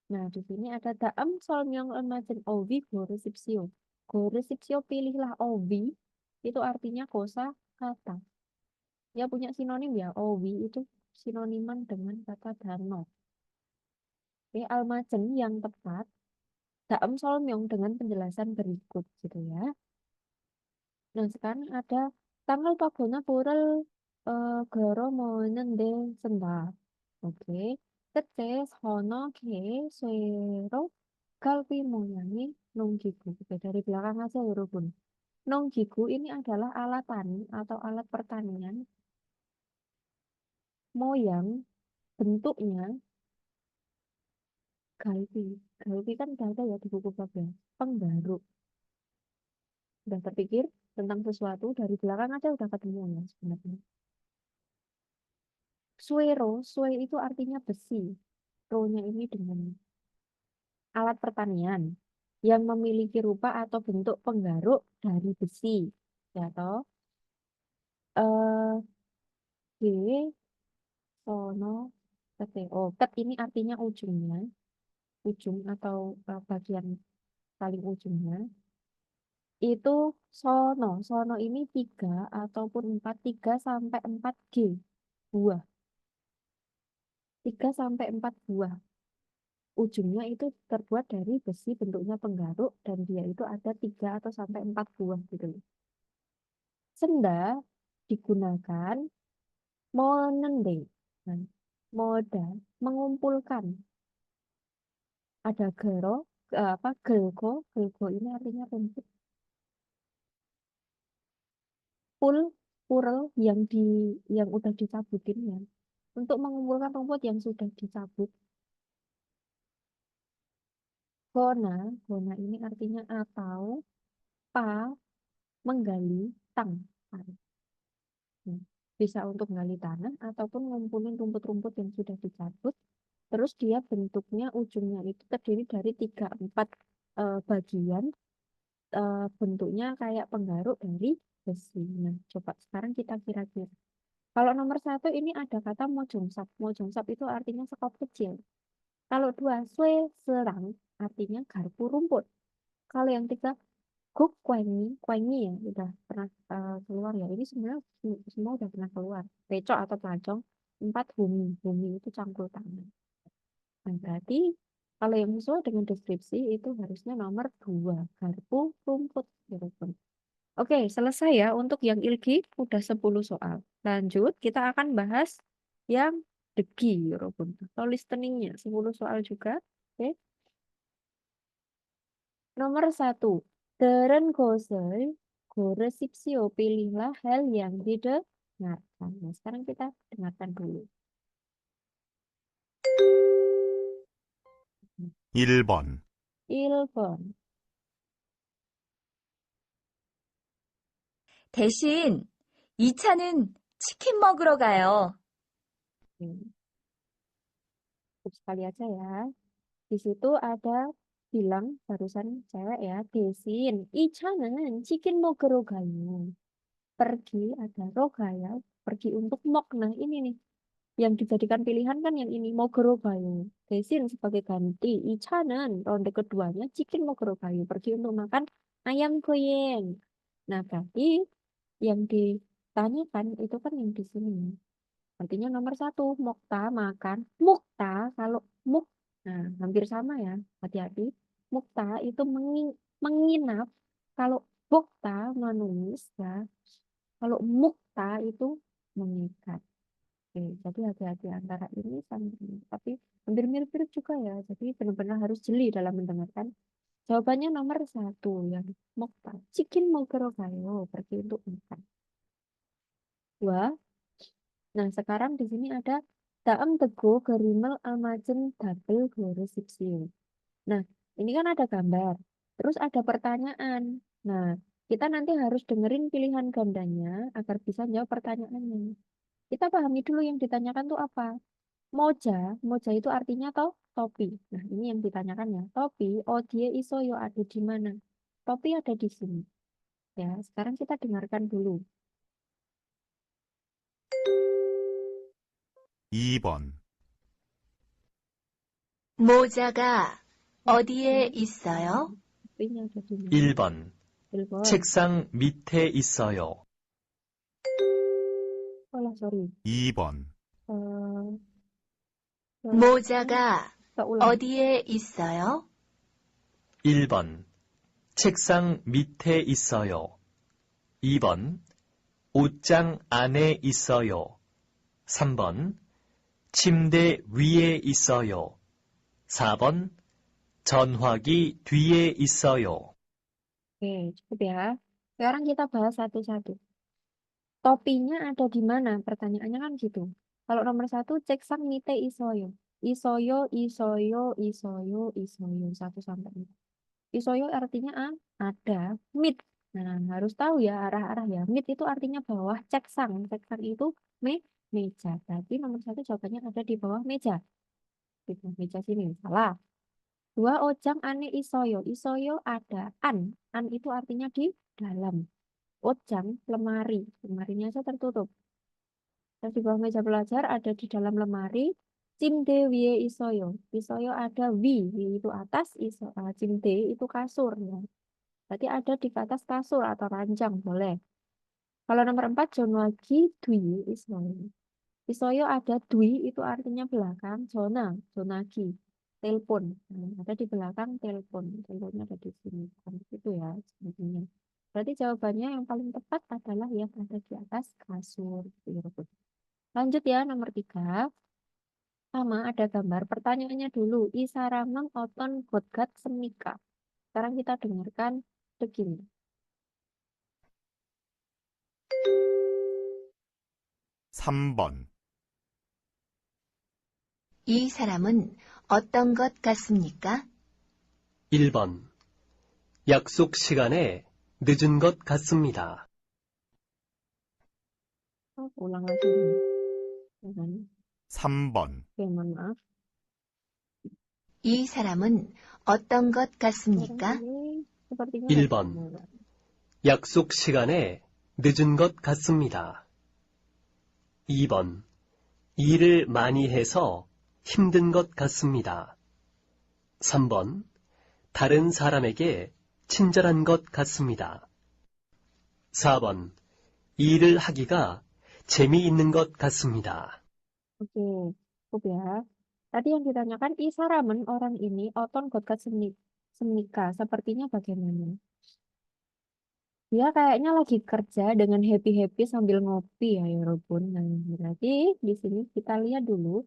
Nah, di sini ada daam solmyong emajen ovi goresipsio. Goresipsio pilihlah ovi, itu artinya kosa kata. Ya punya sinonim ya, ovi itu sinoniman dengan kata dano. Oke, almajen yang tepat, daam solmyong dengan penjelasan berikut gitu ya. Nah, sekarang ada tanggal pagona pural goro moenen de senda. Oke. Tetes hono ke suero kalpi moyangi nonggigu. Oke, dari belakang aja ya, Rubun. Nonggigu ini adalah alat tani atau alat pertanian. Moyang, bentuknya, galpi. Galpi kan gak ada ya di buku bab ya. Penggaruk. Udah terpikir tentang sesuatu, dari belakang aja udah ketemu ya sebenarnya. Suero, sue itu artinya besi. Ro-nya ini dengan alat pertanian yang memiliki rupa atau bentuk penggaruk dari besi. Ya toh? G, sono, kete. Oh, ket ini artinya ujungnya, ujung atau bagian paling ujungnya. Itu sono. Sono ini tiga ataupun empat, tiga sampai empat G buah. Tiga sampai empat buah. Ujungnya itu terbuat dari besi bentuknya penggaruk dan dia itu ada tiga atau sampai empat buah gitu loh. Senda digunakan monende, nah, moda mengumpulkan. Ada gero, apa gelgo, gelgo ini artinya rumput. Pul, purel yang udah dicabutin ya. Untuk mengumpulkan rumput yang sudah dicabut. Gona, gona ini artinya atau pa menggali tang. Nah, bisa untuk menggali tanah ataupun ngumpulin rumput-rumput yang sudah dicabut. Terus dia bentuknya ujungnya itu terdiri dari tiga empat bagian bentuknya kayak penggaruk dari besi. Nah, coba sekarang kita kira-kira. Kalau nomor satu ini ada kata mojongsap. Mojongsap itu artinya sekop kecil. Kalau dua, sue serang artinya garpu rumput. Kalau yang tiga, guk kuengi, kuengi ya udah pernah keluar ya. Ini sebenarnya semua udah pernah keluar. Pecok atau pelacong. Empat, humi. Humi itu cangkul tangan. Nah, berarti kalau yang sesuai dengan deskripsi itu harusnya nomor dua, garpu rumput. Gitu. Oke, selesai ya. Untuk yang ilki udah 10 soal. Lanjut, kita akan bahas yang degi, Robun. Atau listeningnya, 10 soal juga. Oke. Nomor satu. Terun 것을 고르십시오. Pilihlah hal yang didengarkan. Nah, sekarang kita dengarkan dulu. 1번, 1번. 대신 2차는 치킨 먹으러 가요. Sekali aja ya. Di situ ada bilang barusan cewek ya, Desin. Ichanen chicken 먹으러 가요. Pergi ada rogaya, pergi untuk mok. Nah, ini nih yang dijadikan pilihan kan yang ini 먹으러 가요. Desin sebagai ganti. Ichanen ronde keduanya chicken 먹으러 가요. Pergi untuk makan ayam goreng. Nah, berarti yang ditanyakan itu kan yang di sini. Artinya nomor 1, mukta makan. Mukta, kalau muk, nah hampir sama ya, hati-hati. Mukta itu menginap. Kalau bukta menulis ya. Kalau mukta itu mengikat. Oke, jadi hati-hati antara ini sama ini. Tapi hampir mirip-mirip juga ya. Jadi benar-benar harus jeli dalam mendengarkan. Jawabannya nomor 1 yang mukta. Chicken 먹으러 가요. Pergi untuk makan. 2. Nah, sekarang di sini ada daem tego gerimel almajen double goresipsiu. Nah, ini kan ada gambar. Terus ada pertanyaan. Nah, kita nanti harus dengerin pilihan gandanya agar bisa jawab pertanyaannya. Kita pahami dulu yang ditanyakan tuh apa. Moja, moja itu artinya topi. Nah, ini yang ditanyakan ya. Topi, oh dia isoyo ada di mana? Topi ada di sini. Ya, sekarang kita dengarkan dulu. 2번, 모자가 어디에 있어요? Topinya ada di mana? 1번. 1번. 책상 밑에 있어요. Oh, sorry. 2번, Eh, 모자가 Keulang. 어디에 있어요? 1번. 책상 밑에 있어요. 2번. 옷장 안에 있어요. 3번. 침대 위에 있어요. 4번. 전화기 뒤에 있어요. Oke, cukup ya. Sekarang kita bahas satu-satu. Topinya ada di mana? Pertanyaannya kan gitu. Kalau nomor 1, cek sang mite isoyo. Isoyo, isoyo, isoyo, isoyo. 1 sampai 4. Isoyo artinya ada. Mit. Nah, harus tahu ya arah-arah ya. Mit itu artinya bawah. Cek sang. Cek sang itu meja. Berarti nomor 1 jawabannya ada di bawah meja. Di bawah meja sini. Salah. 2, ojang ane isoyo. Isoyo ada. An itu artinya di dalam. Ojang, lemari. Lemarinya aja tertutup. Dan di bawah meja belajar ada di dalam lemari. Cimde wie isoyo. Isoyo ada wi itu atas, cimde itu kasur. Ya. Berarti ada di atas kasur atau ranjang, boleh. Kalau nomor 4, jonwagi dwi isoyo. Isoyo ada dwi itu artinya belakang. Jonagi. Telepon. Nah, ada di belakang telepon. Teleponnya ada di sini. Itu ya sebenarnya. Berarti jawabannya yang paling tepat adalah yang ada di atas kasur. Lanjut ya, nomor 3. Sama ada gambar. Pertanyaannya dulu. Isaramang oton godgat semika. Sekarang kita dengarkan begini. 3번, 이 사람은 어떤 것 같습니까? 1번. 약속 시간에 늦은 것 같습니다. Ulang lagi nih. Ya kan? 3번, Oke, mohon maaf. 이 사람은 어떤 것 Sekarang 같습니까? ini sepertinya 1번. ada. 약속 시간에 늦은 것 같습니다. 2번. 일을 많이 해서 힘든 것 같습니다. 3번. 다른 사람에게 친절한 것 같습니다. 4번. 일을 하기가 재미있는 것 같습니다. Oke, cukup ya. Tadi yang ditanyakan Isaramen orang ini oton godgat semika. Sepertinya bagaimana? Dia kayaknya lagi kerja dengan happy-happy sambil ngopi ya, Yorobun. Nah, berarti di sini kita lihat dulu.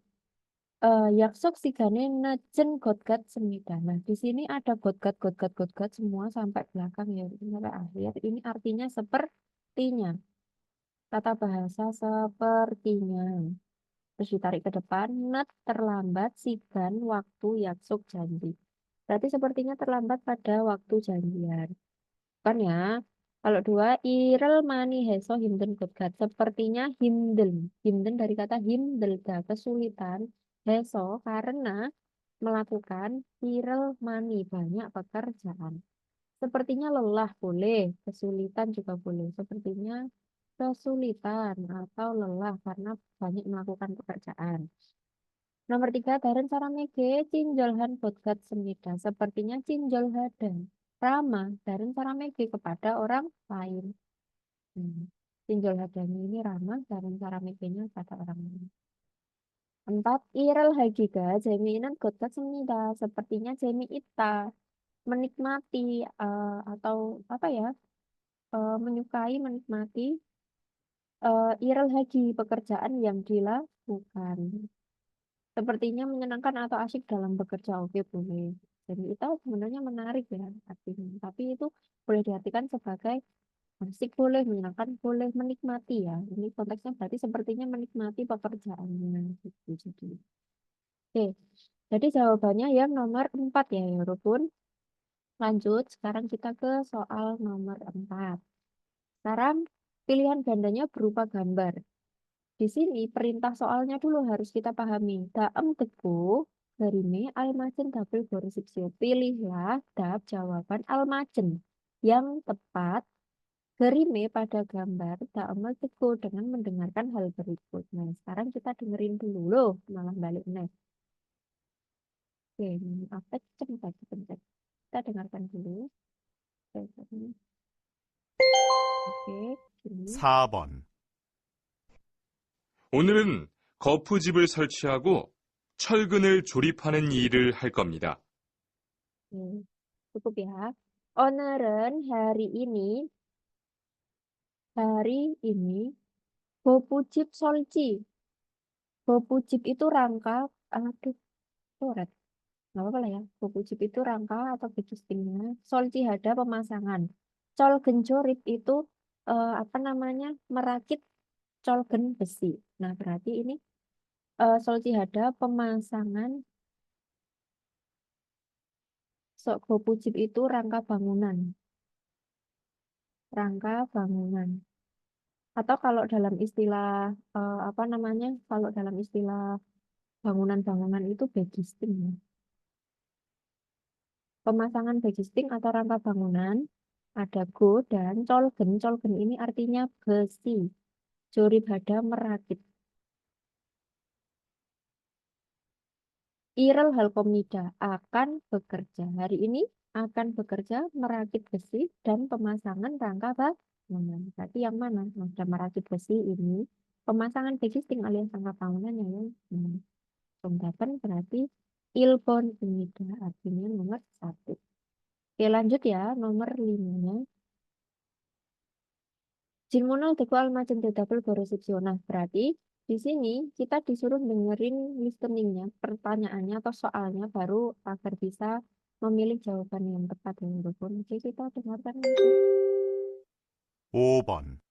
약속 시간에 늦은 것 같습니다. Nah, di sini ada got semua sampai belakang ya, sampai akhir. Ini artinya sepertinya. Tata bahasa sepertinya. Terus ditarik ke depan, not terlambat, sigan, waktu, yaksuk, janji. Berarti sepertinya terlambat pada waktu janjian. Kan ya? Kalau dua, irel mani heso himden godgat. Sepertinya himden. Himden dari kata himdelda, kesulitan. Heso karena melakukan irel mani, banyak pekerjaan. Sepertinya lelah boleh, kesulitan juga boleh. Sepertinya kesulitan atau lelah karena banyak melakukan pekerjaan. Nomor tiga, Daren Saramege, Cinjolhan Bodgat Semida. Sepertinya Cinjol Hadan. Ramah Daren Saramege kepada orang lain. Cinjol Hadani ini ramah, Daren Saramege-nya pada orang lain. Empat, Irel Hagiga, Jaminan Bodgat Semida. Sepertinya Jami Ita menikmati atau apa ya, menyukai, menikmati Irel Hagi, pekerjaan yang dilakukan. Sepertinya menyenangkan atau asyik dalam bekerja, oke boleh. Jadi itu sebenarnya menarik ya artinya. Tapi itu boleh diartikan sebagai asik boleh, menyenangkan boleh, menikmati ya. Ini konteksnya berarti sepertinya menikmati pekerjaannya gitu. Oke, jadi jawabannya yang nomor 4 ya, walaupun lanjut. Sekarang kita ke soal nomor 4. Sekarang pilihan gandanya berupa gambar. Di sini perintah soalnya dulu harus kita pahami. Daem teguh garime almajen dapil goresipsio. Pilihlah dap jawaban almajen yang tepat garime pada gambar daem teguh dengan mendengarkan hal berikut. Nah, sekarang kita dengerin dulu loh, malah balik nih. Oke, apa cepat pencet. Kita dengarkan dulu. Oke, gini. 4번, 오늘은 거푸집을 설치하고 철근을 조립하는 일을 할 겁니다. Cukup ya. Oneran hari ini Bopujib solci. Bopujib itu rangka, aduh, coret. Nggak apa-apa lah ya. Bopujib itu rangka atau bejistingnya. Solci hada pemasangan. Col genjorip itu apa namanya, merakit colgen besi. Nah, berarti ini solci hada pemasangan. Bopujib itu rangka bangunan. Rangka bangunan. Atau kalau dalam istilah apa namanya? Kalau dalam istilah bangunan-bangunan itu begisting ya. Pemasangan begisting atau rangka bangunan ada go dan colgen. Colgen ini artinya besi. Jorib hada merakit. Irel Halkomnida akan bekerja. Hari ini akan bekerja merakit besi dan pemasangan rangka bangunan. Berarti yang mana? Nah, sudah merakit besi ini. Pemasangan begisting alias rangka bangunan yang Pengdapan berarti Ilbon Umida artinya nomor 1. Oke, lanjut ya, nomor 5. Jirmunal teku almacen dedapel goresipsio. Nah, berarti di sini kita disuruh dengerin listeningnya, pertanyaannya atau soalnya baru agar bisa memilih jawaban yang tepat ya, walaupun. Oke, kita dengarkan lagi. 5번,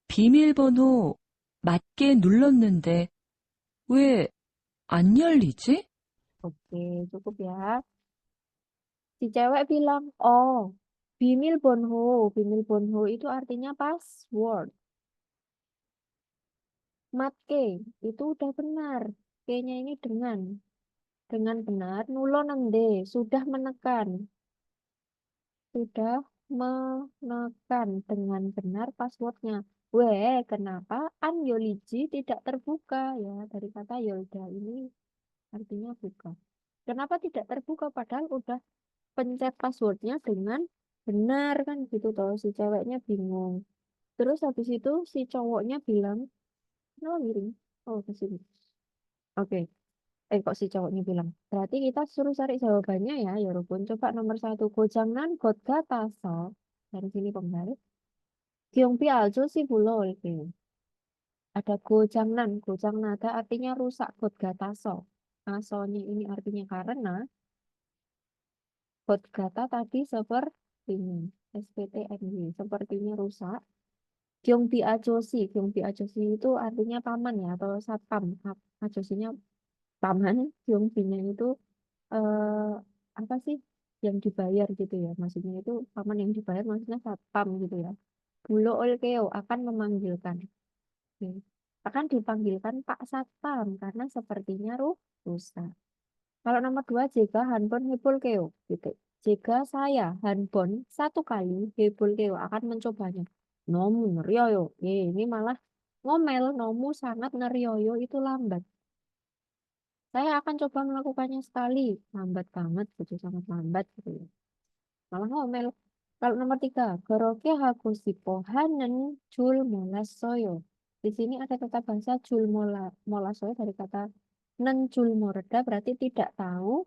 비밀번호 맞게 눌렀는데 왜 안 열리지? Oke, cukup ya. Si cewek bilang, oh, Bimil Bonho. Bimil Bonho itu artinya password. Matke itu udah benar. K-nya ini dengan benar. Nulo nende sudah menekan. Sudah menekan dengan benar passwordnya. Weh, kenapa Anjoliji tidak terbuka ya? Dari kata Yolda ini artinya buka. Kenapa tidak terbuka padahal udah pencet passwordnya dengan benar kan gitu toh, si ceweknya bingung. Terus habis itu si cowoknya bilang, oh miring, oh ke sini. Oke, kok si cowoknya bilang. Berarti kita suruh cari jawabannya ya, Yorobun. Coba nomor 1, Gojangnan Godga Taso. Dari sini pembalik. Gyongpi Aljo si Bulol. Ada gojangnan. Gojangnada artinya rusak. Godgataso. Asonya ini artinya karena. Godgata tadi sepertinya. SPTNY. Sepertinya rusak. Gyongbi Ajosi. Gyongbi Ajosi itu artinya paman ya. Atau satpam. Ajosinya paman. Gyongbinya itu eh, apa sih? Yang dibayar gitu ya. Maksudnya itu paman yang dibayar maksudnya satpam gitu ya. Bulo Olkeo akan memanggilkan. Oke. Akan dipanggilkan Pak Satpam karena sepertinya rusak. Kalau nomor 2 jika Hanbon Hebulkeo gitu. Jika saya Hanbon satu kali Hebulkeo akan mencobanya. Nomu nerioyo. Ini malah ngomel. Nomu sangat nerioyo itu lambat. Saya akan coba melakukannya sekali. Lambat banget gitu. Sangat lambat gitu ya. Malah ngomel. Kalau nomor 3 Goroke Hakusipo Hanen Jul Molasoyo. Di sini ada kata bahasa Jul Molasoyo dari kata Nenjul Moreda berarti tidak tahu.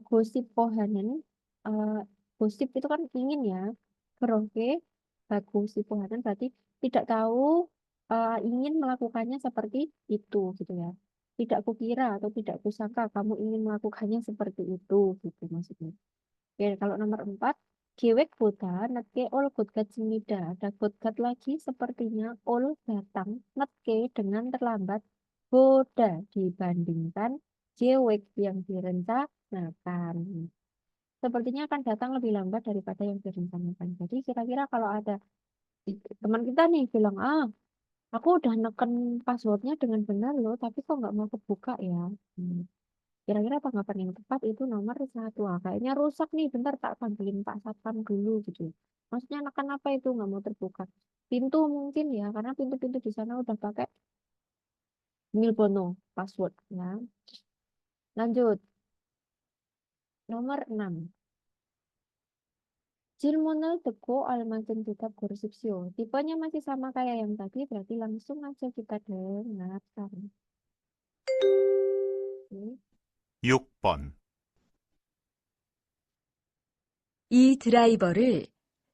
Gosip Pohanen. eh, Gosip itu kan ingin ya. Goroke Hakusipo Pohanen berarti tidak tahu. Ingin melakukannya seperti itu gitu ya. Tidak kukira atau tidak kusangka kamu ingin melakukannya seperti itu gitu maksudnya. Oke, kalau nomor 4, Giwek Buddha, Netke Ol Gudgat Semida. Ada Gudgat lagi, sepertinya Ol datang, Netke dengan terlambat, Boda dibandingkan Giwek yang direncanakan. Sepertinya akan datang lebih lambat daripada yang direncanakan. Jadi kira-kira kalau ada teman kita nih bilang, aku udah neken passwordnya dengan benar loh, tapi kok nggak mau kebuka ya. Kira-kira tanggapan yang tepat itu nomor 1. Kayaknya rusak nih, bentar tak panggilin Pak Satpam dulu gitu. Maksudnya anak apa itu nggak mau terbuka? Pintu mungkin ya, karena pintu-pintu di sana udah pakai Milbono password ya. Lanjut, nomor 6. Jilmonel Teko Almajen Tetap Gorsipsio. Tipenya masih sama kayak yang tadi, berarti langsung aja kita dengarkan. Oke. 6번, 이 드라이버를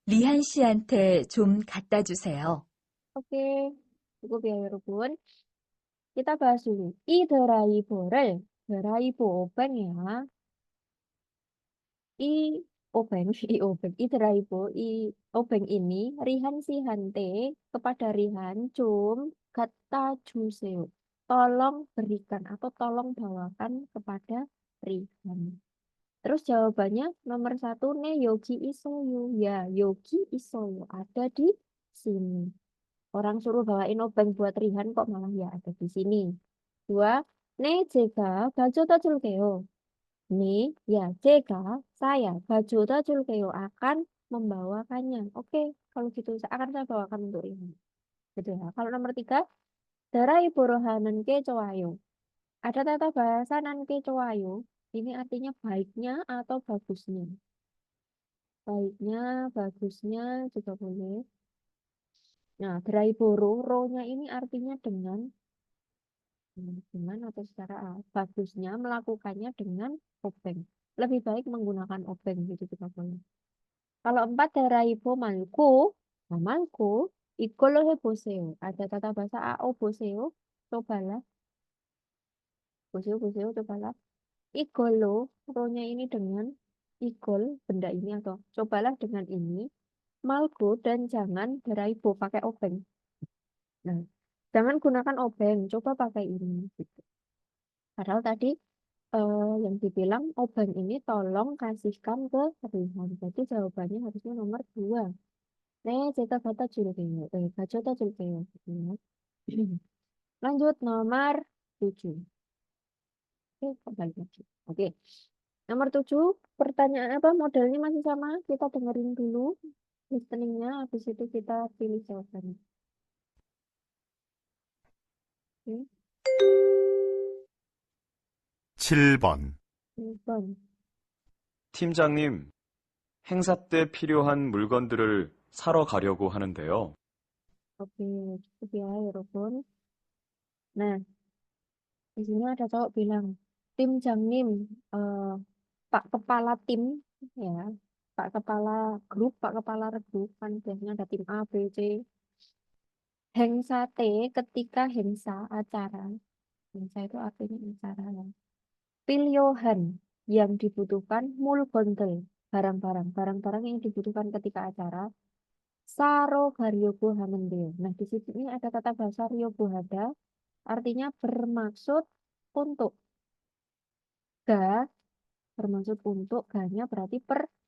리한 씨한테 좀 갖다 주세요. Oke, cukup ya 여러분. Kita bahas dulu. I 드라이버를, 드라이버 obeng ya. I obeng, i obeng, i 드라이버, i obeng ini Rihan si Hante kepada Rihan cum kata juseo. Tolong berikan atau tolong bawakan kepada Rihan. Terus jawabannya nomor 1 ne Yogi Isoyo. Ya, Yogi Isoyo ada di sini. Orang suruh bawain obeng buat Rihan kok malah ya ada di sini. 2. 네, 제가 가져다 줄게요. 네, ya, 제가, saya, 가져다 줄게요. Akan membawakannya. Oke, kalau gitu akan saya bawakan untuk Rihan. Gitu ya. Kalau nomor 3, darai borohanen ke 좋아요. Ada tata bahasa nanke 좋아요. Ini artinya baiknya atau bagusnya. Baiknya, bagusnya juga boleh. Nah, draiboro, ro-nya ini artinya dengan atau secara bagusnya melakukannya dengan obeng. Lebih baik menggunakan obeng gitu juga boleh. Kalau 4 daraibo malku, nah malku, ikolo heboseo. Ada tata bahasa ao boseo, cobalah. Boseo, cobalah. Igolo, ro-nya ini dengan igol, benda ini atau cobalah dengan ini. Malku dan jangan daraibo pakai obeng. Nah, jangan gunakan obeng, coba pakai ini. Gitu. Padahal tadi yang dibilang obeng ini tolong kasihkan ke Rihan. Jadi jawabannya harusnya nomor 2. 네, 제가 갖다 줄게요. 가져다 줄게요. Gitu ya. Lanjut nomor 7. Oke, kembali lagi. Oke. Nomor 7, pertanyaan apa? Modelnya masih sama. Kita dengerin dulu listeningnya, habis itu kita pilih jawabannya. Oke. 7번, 1번. 팀장님, 행사 때 필요한 물건들을 사러 가려고 하는데요. Oke, cukup ya, 여러분. Nah, di sini ada cowok bilang, tim Jangnim, Pak Kepala Tim, ya, Pak Kepala Grup, Pak Kepala Regu, kan biasanya ada tim A, B, C. Hengsate ketika hengsa acara. Hengsa itu artinya acara. Piliohan yang dibutuhkan mulbondel. Barang-barang yang dibutuhkan ketika acara. Saro garyogo hanendeo. Nah, di sini ada kata bahasa ryobohada, artinya bermaksud untuk. Ga bermaksud untuk, ganya berarti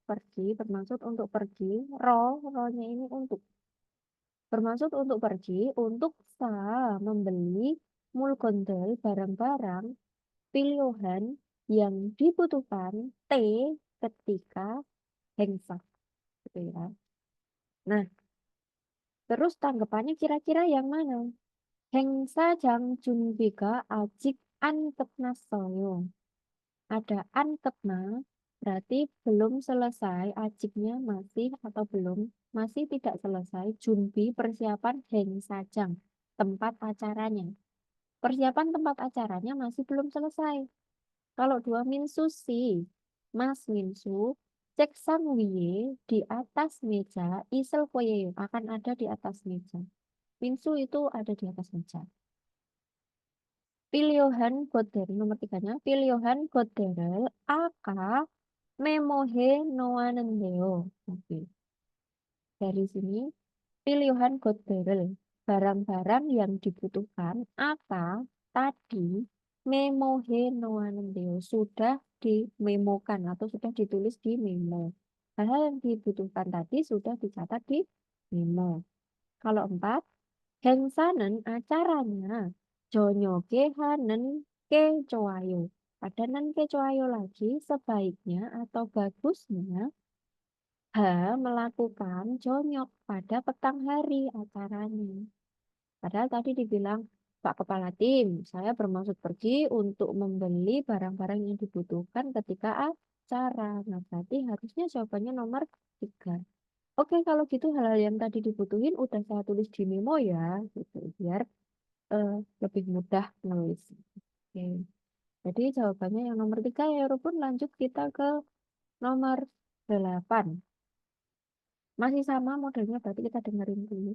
pergi, bermaksud untuk pergi. Ro-nya ini untuk. Bermaksud untuk pergi, untuk membeli mulkondel barang-barang pilihan yang dibutuhkan T ketika hengsa. Gitu ya. Nah, terus tanggapannya kira-kira yang mana? Hengsa jang junbiga ajik anketna soyo. Ada anketna, berarti belum selesai, ajiknya masih atau belum, masih tidak selesai. Junbi persiapan hengsa jang, tempat acaranya. Persiapan tempat acaranya masih belum selesai. Kalau dua minsu si, Mas Minsu, cek sang wiye di atas meja, isel koyeyo akan ada di atas meja. Minsu itu ada di atas meja. Pilihan godel nomor 3-nya, pilihan godel aka memohe noanendeo. Oke. Dari sini pilihan godel barang-barang yang dibutuhkan aka tadi memohe noanendeo sudah dimemokan atau sudah ditulis di memo. Hal-hal yang dibutuhkan tadi sudah dicatat di memo. Kalau 4, hengsanen acaranya jonyoke hanen kecoayo. Ada nan kecoayo lagi, sebaiknya atau bagusnya melakukan jonyok pada petang hari acaranya. Padahal tadi dibilang, Pak Kepala Tim, saya bermaksud pergi untuk membeli barang-barang yang dibutuhkan ketika acara. Nah, berarti harusnya jawabannya nomor 3. Oke, kalau gitu hal-hal yang tadi dibutuhin udah saya tulis di memo ya, gitu, biar lebih mudah nulis. Oke. Jadi jawabannya yang nomor 3 ya, Rupun. Lanjut kita ke nomor 8. Masih sama modelnya, berarti kita dengerin dulu.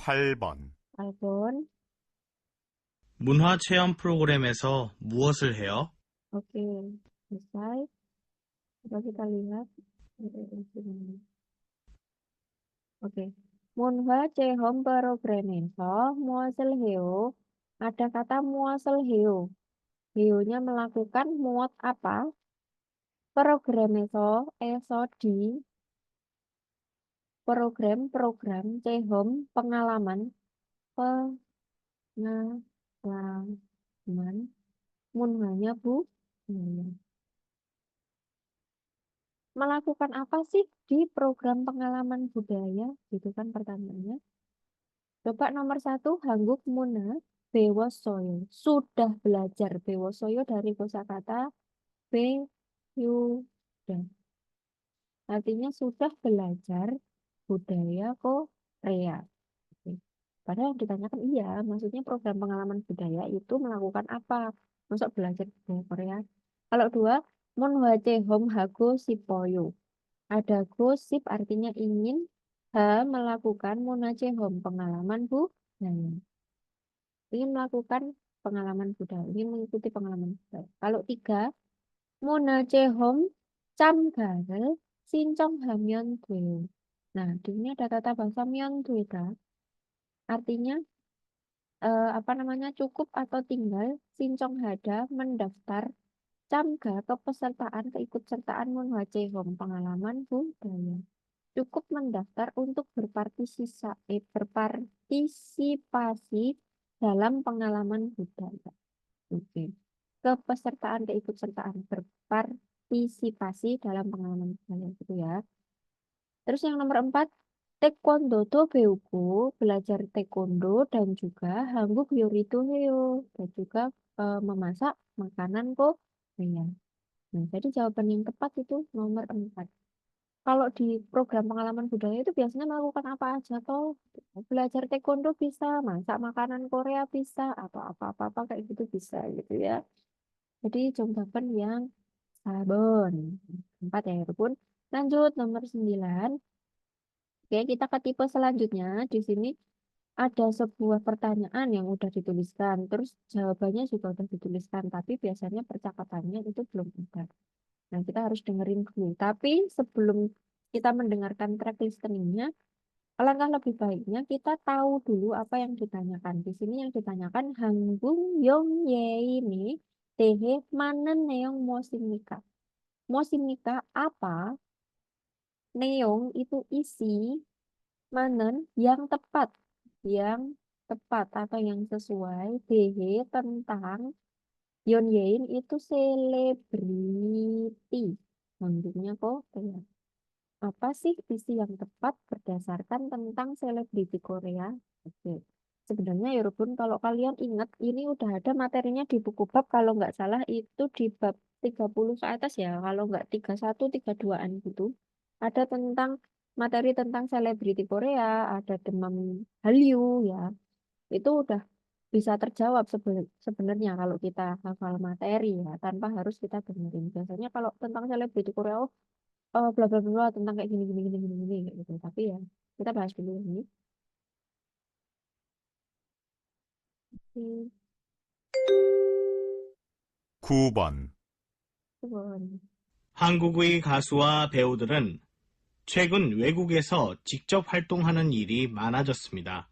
(8번) Alpon, 문화체험 프로그램에서 무엇을 해요? oke, selesai. Coba kita lihat. Oke. Munhwa chehom program에서 무엇을 해요? Ada kata 무엇을 해요. Heo-nya melakukan muat apa? Program에서, di program chehom pengalaman munhanya bu. Melakukan apa sih di program pengalaman budaya? Gitu kan pertanyaannya. Coba nomor 1, Hangguk Muna Bewosoyo. Sudah belajar Bewosoyo dari kosakata Beyuda. Artinya sudah belajar budaya Korea. Oke. Padahal yang ditanyakan iya, maksudnya program pengalaman budaya itu melakukan apa? Masuk belajar budaya Korea. Kalau 2, Monhwache Hom Hago Sipoyo. Ada gosip artinya ingin, melakukan Monache Hom pengalaman budaya. Ingin melakukan pengalaman budaya, ingin mengikuti pengalaman budaya. Kalau 3, Monache Hom Camgarel Sincong Hamyon Dweo. Nah, di sini ada kata bahasa Myon Dweda. Artinya cukup atau tinggal Sincong Hada mendaftar camga keikutsertaan Munhwachehom pengalaman budaya. Cukup mendaftar untuk berpartisipasi dalam pengalaman budaya. Oke. Keikutsertaan berpartisipasi dalam pengalaman budaya gitu ya. Terus yang nomor 4, Taekwondo do Beuku, belajar taekwondo dan juga Hangguk Yorido Heo, dan juga memasak makanan Korea. Nah, jadi jawaban yang tepat itu nomor 4. Kalau di program pengalaman budaya itu biasanya melakukan apa aja toh? Belajar taekwondo bisa, masak makanan Korea bisa, atau apa-apa kayak gitu bisa gitu ya. Jadi jawaban yang sabun. 4 ya, Rupun. Lanjut nomor 9. Oke, kita ke tipe selanjutnya. Di sini ada sebuah pertanyaan yang udah dituliskan, terus jawabannya juga udah dituliskan, tapi biasanya percakapannya itu belum ada. Nah, kita harus dengerin dulu. Tapi sebelum kita mendengarkan track listeningnya, alangkah lebih baiknya kita tahu dulu apa yang ditanyakan. Di sini yang ditanyakan Hangung Yong Ye ini Tehe Manen Neong Mosimika. Mosimika apa? Neong itu isi, manen yang tepat. Yang tepat atau yang sesuai. Tehe tentang Yon Yein itu selebriti. Manggungnya kok ya. Apa sih isi yang tepat berdasarkan tentang selebriti Korea? Oke. Sebenarnya ya Rubun, kalau kalian ingat, ini udah ada materinya di buku bab, kalau nggak salah itu di bab 30 ke atas ya, kalau nggak 31, 32-an gitu. Ada tentang materi tentang selebriti Korea, ada demam Hallyu ya. Itu udah bisa terjawab sebenarnya kalau kita hafal materi ya, tanpa harus kita dengerin. Biasanya kalau tentang selebriti Korea, bla bla bla tentang kayak gini gini gini gini gini kayak gitu. Tapi ya kita bahas dulu ini. Hmm, 9번, 그건 한국의 가수와 배우들은 최근 외국에서 직접 활동하는 일이 많아졌습니다.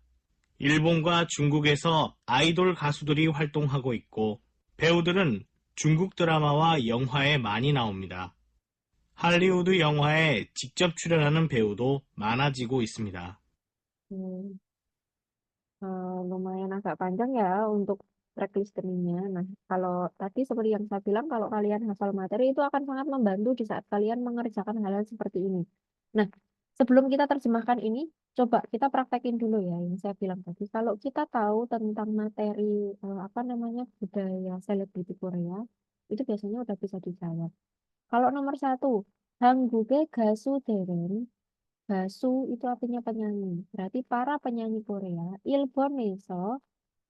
일본과 중국에서 아이돌 가수들이 활동하고 있고, 배우들은 중국 드라마와 영화에 많이 나옵니다. 할리우드 영화에 직접 출연하는 배우도 많아지고 있습니다. hmm, lumayan agak panjang ya untuk track listeningnya. Nah, kalau tadi seperti yang saya bilang, kalau kalian hafal materi itu akan sangat membantu di saat kalian mengerjakan hal-hal seperti ini. Nah, sebelum kita terjemahkan ini, coba kita praktekin dulu ya yang saya bilang tadi. Kalau kita tahu tentang materi apa namanya budaya selebriti Korea, itu biasanya udah bisa dijawab. Kalau nomor 1, Hangguge Gasu Deren. Gasu itu artinya penyanyi. Berarti para penyanyi Korea. Ilboneso,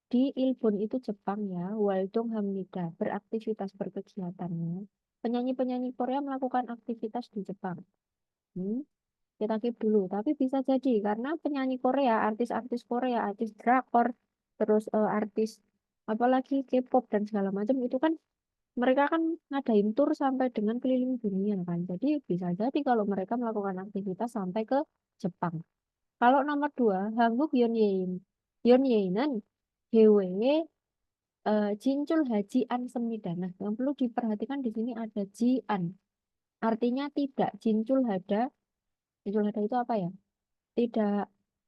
di Ilbon itu Jepang ya. Waldong Hamnida, beraktivitas berkegiatannya. Penyanyi-penyanyi Korea melakukan aktivitas di Jepang. Hmm, kita keep dulu. Tapi bisa jadi karena penyanyi Korea, artis-artis Korea, artis drakor, terus artis apalagi K-pop dan segala macam itu kan mereka kan ngadain tour sampai dengan keliling dunia kan. Jadi bisa jadi kalau mereka melakukan aktivitas sampai ke Jepang. Kalau nomor 2, Hanguk Yonyein. Yonyeinan Hewe Jincul Haji An Semida. Nah, yang perlu diperhatikan di sini ada Jian. Artinya tidak. Jincul Hada. Jincul Hada itu apa ya? Tidak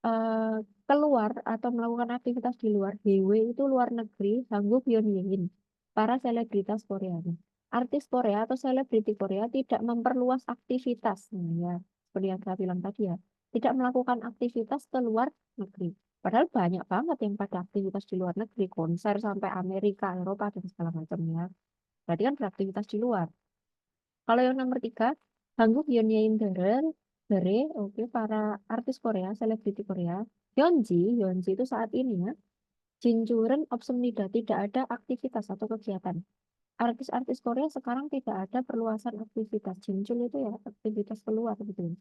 eh, keluar atau melakukan aktivitas di luar. Hewe itu luar negeri. Hanguk Yonyein. Para selebritas Korea. Nah, artis Korea atau selebriti Korea tidak memperluas aktivitas. Nah, ya, seperti yang saya bilang tadi ya. Tidak melakukan aktivitas ke luar negeri. Padahal banyak banget yang pada aktivitas di luar negeri. Konser sampai Amerika, Eropa, dan segala macamnya. Berarti kan beraktivitas di luar. Kalau yang nomor 3, Hanguk Yeonyein Dere, oke, para artis Korea, selebriti Korea. Hyunji itu saat ini ya. Jinjuren Opsumnida, tidak ada aktivitas atau kegiatan. Artis-artis Korea sekarang tidak ada perluasan aktivitas. Jinjul itu ya aktivitas keluar gitu.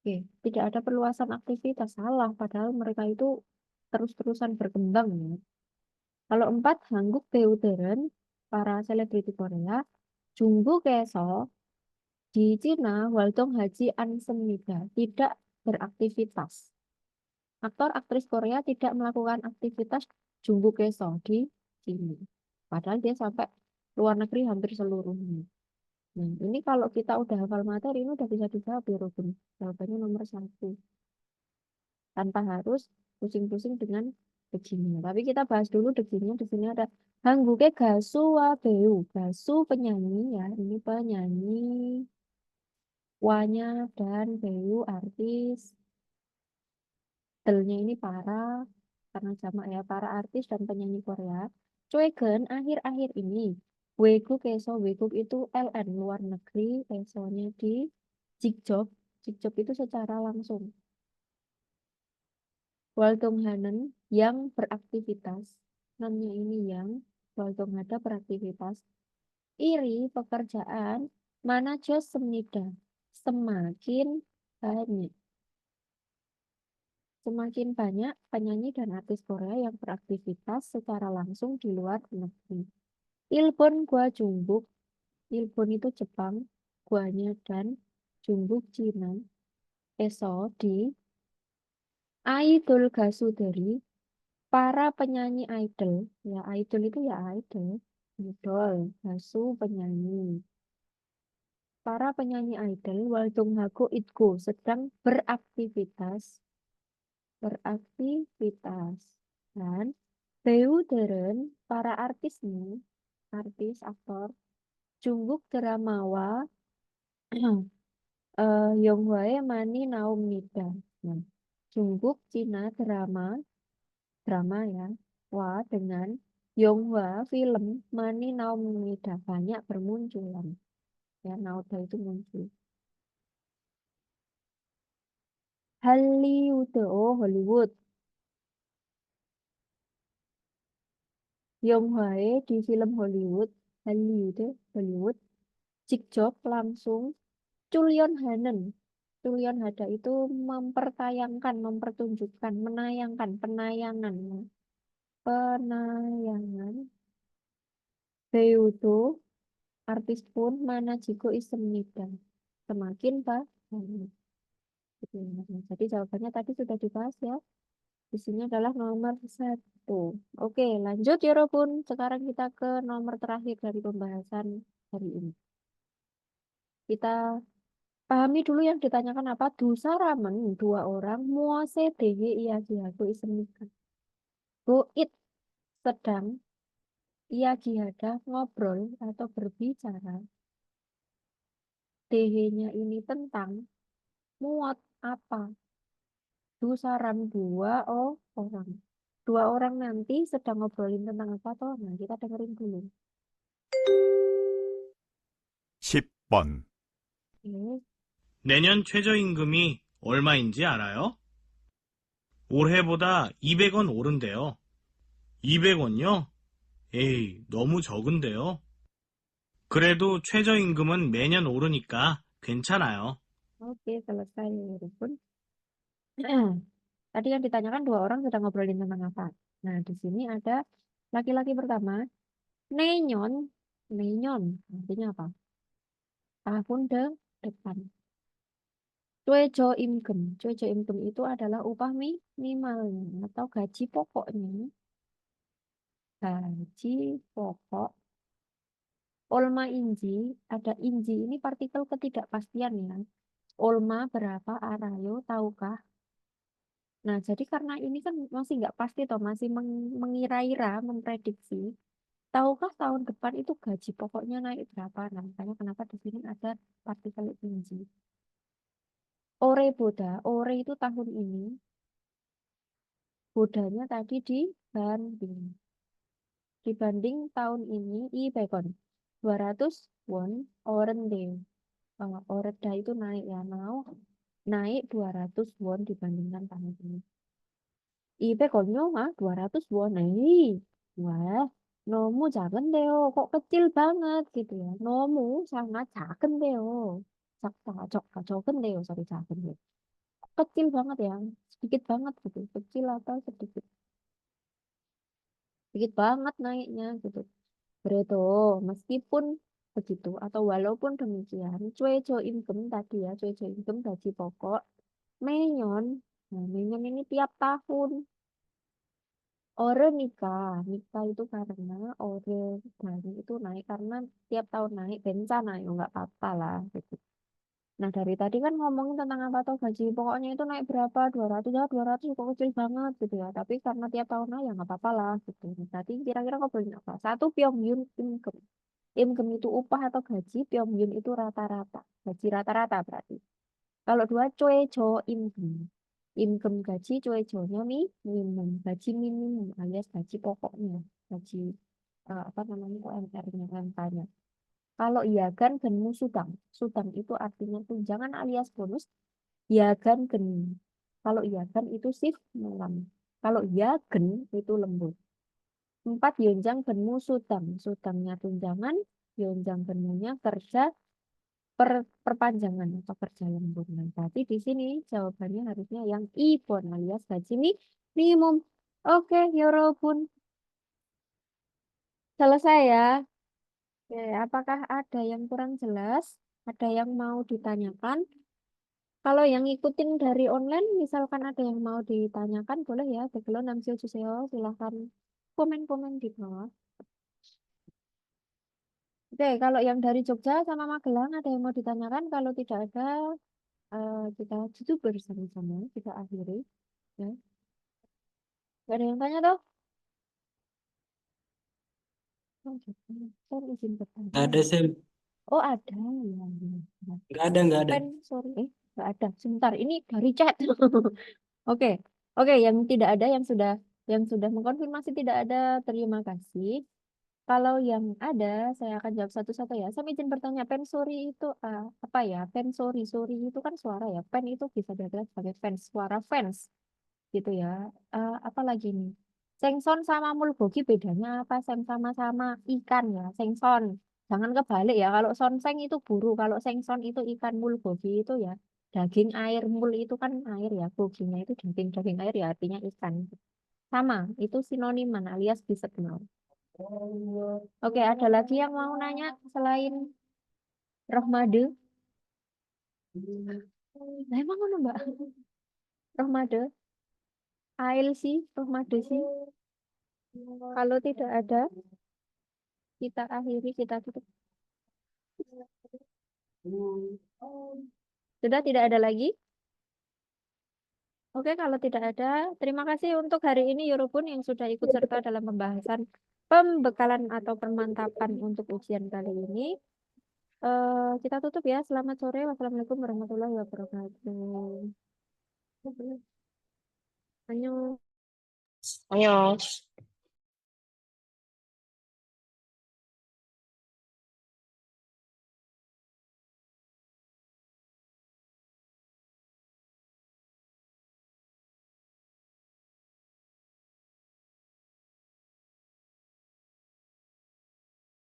Oke, tidak ada perluasan aktivitas. Salah, padahal mereka itu terus-terusan berkembang ya. Kalau 4, Hanguk Beuderen, para selebriti Korea. Jungkook Keso, di Cina, Waldong Haji Ansemida, tidak beraktivitas. Aktor aktris Korea tidak melakukan aktivitas Jungkook Keso di sini. Padahal dia sampai luar negeri hampir seluruhnya. Nah, ini kalau kita udah hafal materi, ini udah bisa dijawab ya, Robin. Jawabannya nomor 1. Tanpa harus pusing-pusing dengan begini. Tapi kita bahas dulu begini. Di sini ada Hangguke Gasu wa Beu. Gasu penyanyi ya, ini penyanyi. Wanya dan Beu artis. Delnya ini para, karena jamak ya, para artis dan penyanyi Korea. Choegen akhir-akhir ini. Weguk Keso, Weguk itu LN, luar negeri, Kesonya di Jigjob. Jigjob itu secara langsung. Waldonghanen yang beraktivitas. Namanya ini yang Waldonghada beraktivitas. Iri pekerjaan mana Jos Semnida. semakin banyak. Semakin banyak penyanyi dan artis Korea yang beraktivitas secara langsung di luar negeri. Ilbon gua Jungkook. Ilbon itu Jepang, guanya dan Jungkook Cina. Eso di idol gasuderi, para penyanyi idol. Ya, idol itu ya idol. Idol, gasu penyanyi. Para penyanyi idol Waldonghago Itgo sedang beraktivitas dan 배우들은 para artisnya, artis aktor Jungkook dramawa Yonghwae 많이 나옵니다. Nah, Jungkook Cina drama ya, wa dengan Yonghwa film 많이 나옵니다, banyak bermunculan. Ya, naoda itu muncul. Hollywood, oh Hollywood. Yonghwae di film Hollywood, Hollywood, 직접 langsung Culyon hada itu mempertayangkan, mempertunjukkan, menayangkan, penayangan. Beudo, artis pun mana jiko ismida. Semakin banyak. Gitu ya. Jadi jawabannya tadi sudah dibahas ya. Di sini adalah nomor 1. Oke, lanjut ya Robun. Sekarang kita ke nomor terakhir dari pembahasan hari ini. Kita pahami dulu yang ditanyakan apa. Du saram은 2 orang muase dehe iyagihago ismika. Goit sedang iyagihada ngobrol atau berbicara. Dehenya ini tentang muat apa. Du saram 2 orang. 2 orang nanti sedang ngobrolin tentang apa toh? Nah, kita dengerin dulu. 10번. Oke. 내년 최저임금이 얼마인지 알아요? 올해보다 200원 오른대요. 200원요? 에이, 너무 적은데요. 그래도 최저임금은 매년 오르니까 괜찮아요. Oke, selesai ya, Robun. Tadi yang ditanyakan 2 orang sedang ngobrolin tentang apa. Nah, di sini ada laki-laki pertama, Neyon, artinya apa? Tahun depan. Cuejo imgem itu adalah upah minimalnya atau gaji pokoknya. Gaji pokok. Olma inji, ada inji ini partikel ketidakpastian ya. Olma berapa, arayo, tahukah? Nah, jadi karena ini kan masih nggak pasti toh, masih mengira-ira, memprediksi. Tahukah tahun depan itu gaji pokoknya naik berapa? Nah, makanya kenapa di sini ada partikel inji. Ore itu tahun ini. Bodanya tadi dibanding tahun ini i bekon 200 won orende. Oreda itu naik ya, naik 200 won dibandingkan tahun ini. I bekon요 200 won. Wah, 너무 작은데요. Kok kecil banget gitu ya. 너무 sangat 작은데요. 적은데요. Sorry, 작은데요. Kecil banget ya, sedikit banget gitu, kecil atau sedikit banget naiknya gitu. Beredo, meskipun begitu atau walaupun demikian, cuejo imgem tadi ya, cuejo imgem gaji pokok, menyon, nah menyon ini tiap tahun. Ore nikah itu karena ore dari itu naik karena tiap tahun naik bencana ya nggak apa-apa lah gitu. Nah, dari tadi kan ngomongin tentang apa tuh gaji pokoknya itu naik berapa? 200 ya, 200 kok kecil banget gitu ya. Tapi karena tiap tahun naik ya nggak apa-apa lah gitu. Berarti kira-kira ngobrolin apa? 1 Pyongyun income. Income itu upah atau gaji, Pyongyun itu rata-rata. Gaji rata-rata berarti. Kalau 2 Choejo income. Income gaji, Choejo-nya minimum. Gaji minimum alias gaji pokoknya. Gaji apa namanya UMR-nya, UMK-nya. Kalau yagan genmu sudang itu artinya tunjangan alias bonus. Yagan gen. Kalau yagan itu shift malam. Kalau yagen itu lembur. 4 yonjang genmu sudangnya tunjangan, yonjang genmunya kerja perpanjangan atau perjalanan bulan. Berarti di sini jawabannya harusnya yang ibon alias gaji minimum. Oke, 여러분. Selesai ya. Oke, apakah ada yang kurang jelas? Ada yang mau ditanyakan? Kalau yang ngikutin dari online, misalkan ada yang mau ditanyakan, boleh ya. Degelon namsio juseo, silahkan komen-komen di bawah. Oke, kalau yang dari Jogja sama Magelang ada yang mau ditanyakan? Kalau tidak ada, kita tutup bersama-sama, kita akhiri. Ya. Gak ada yang tanya toh? Oh, gitu. Saya izin bertanya. Nggak ada, Sam. Oh, ada. Ya, ya. Ya. Nggak ada. Sorry. Nggak ada. Sebentar, ini dari chat. Oke. Oke, yang tidak ada, yang sudah mengkonfirmasi tidak ada, terima kasih. Kalau yang ada, saya akan jawab satu-satu ya. Saya izin bertanya, pensori itu apa ya? Pensori, sori itu kan suara ya. Pen itu bisa diartikan sebagai fans, suara fans gitu ya. Apa lagi nih? Sengson sama mulgogi bedanya apa? Seng sama-sama ikan ya. Sengson. Jangan kebalik ya. Kalau sonseng itu buru. Kalau sengson itu ikan, mulgogi itu ya daging air. Mul itu kan air ya. Goginya itu daging air ya artinya ikan. Sama, itu sinoniman alias bisa kenal. Oke, ada lagi yang mau nanya selain Rohmade? Nah, emang mana Mbak? Rohmade? Ail sih, Rohmade sih. Kalau tidak ada, kita akhiri, kita tutup. Sudah tidak ada lagi? Oke, kalau tidak ada, terima kasih untuk hari ini Yorobun yang sudah ikut serta dalam pembahasan pembekalan atau pemantapan untuk ujian kali ini. Kita tutup ya. Selamat sore. Wassalamualaikum warahmatullahi wabarakatuh. Annyeong. 안녕.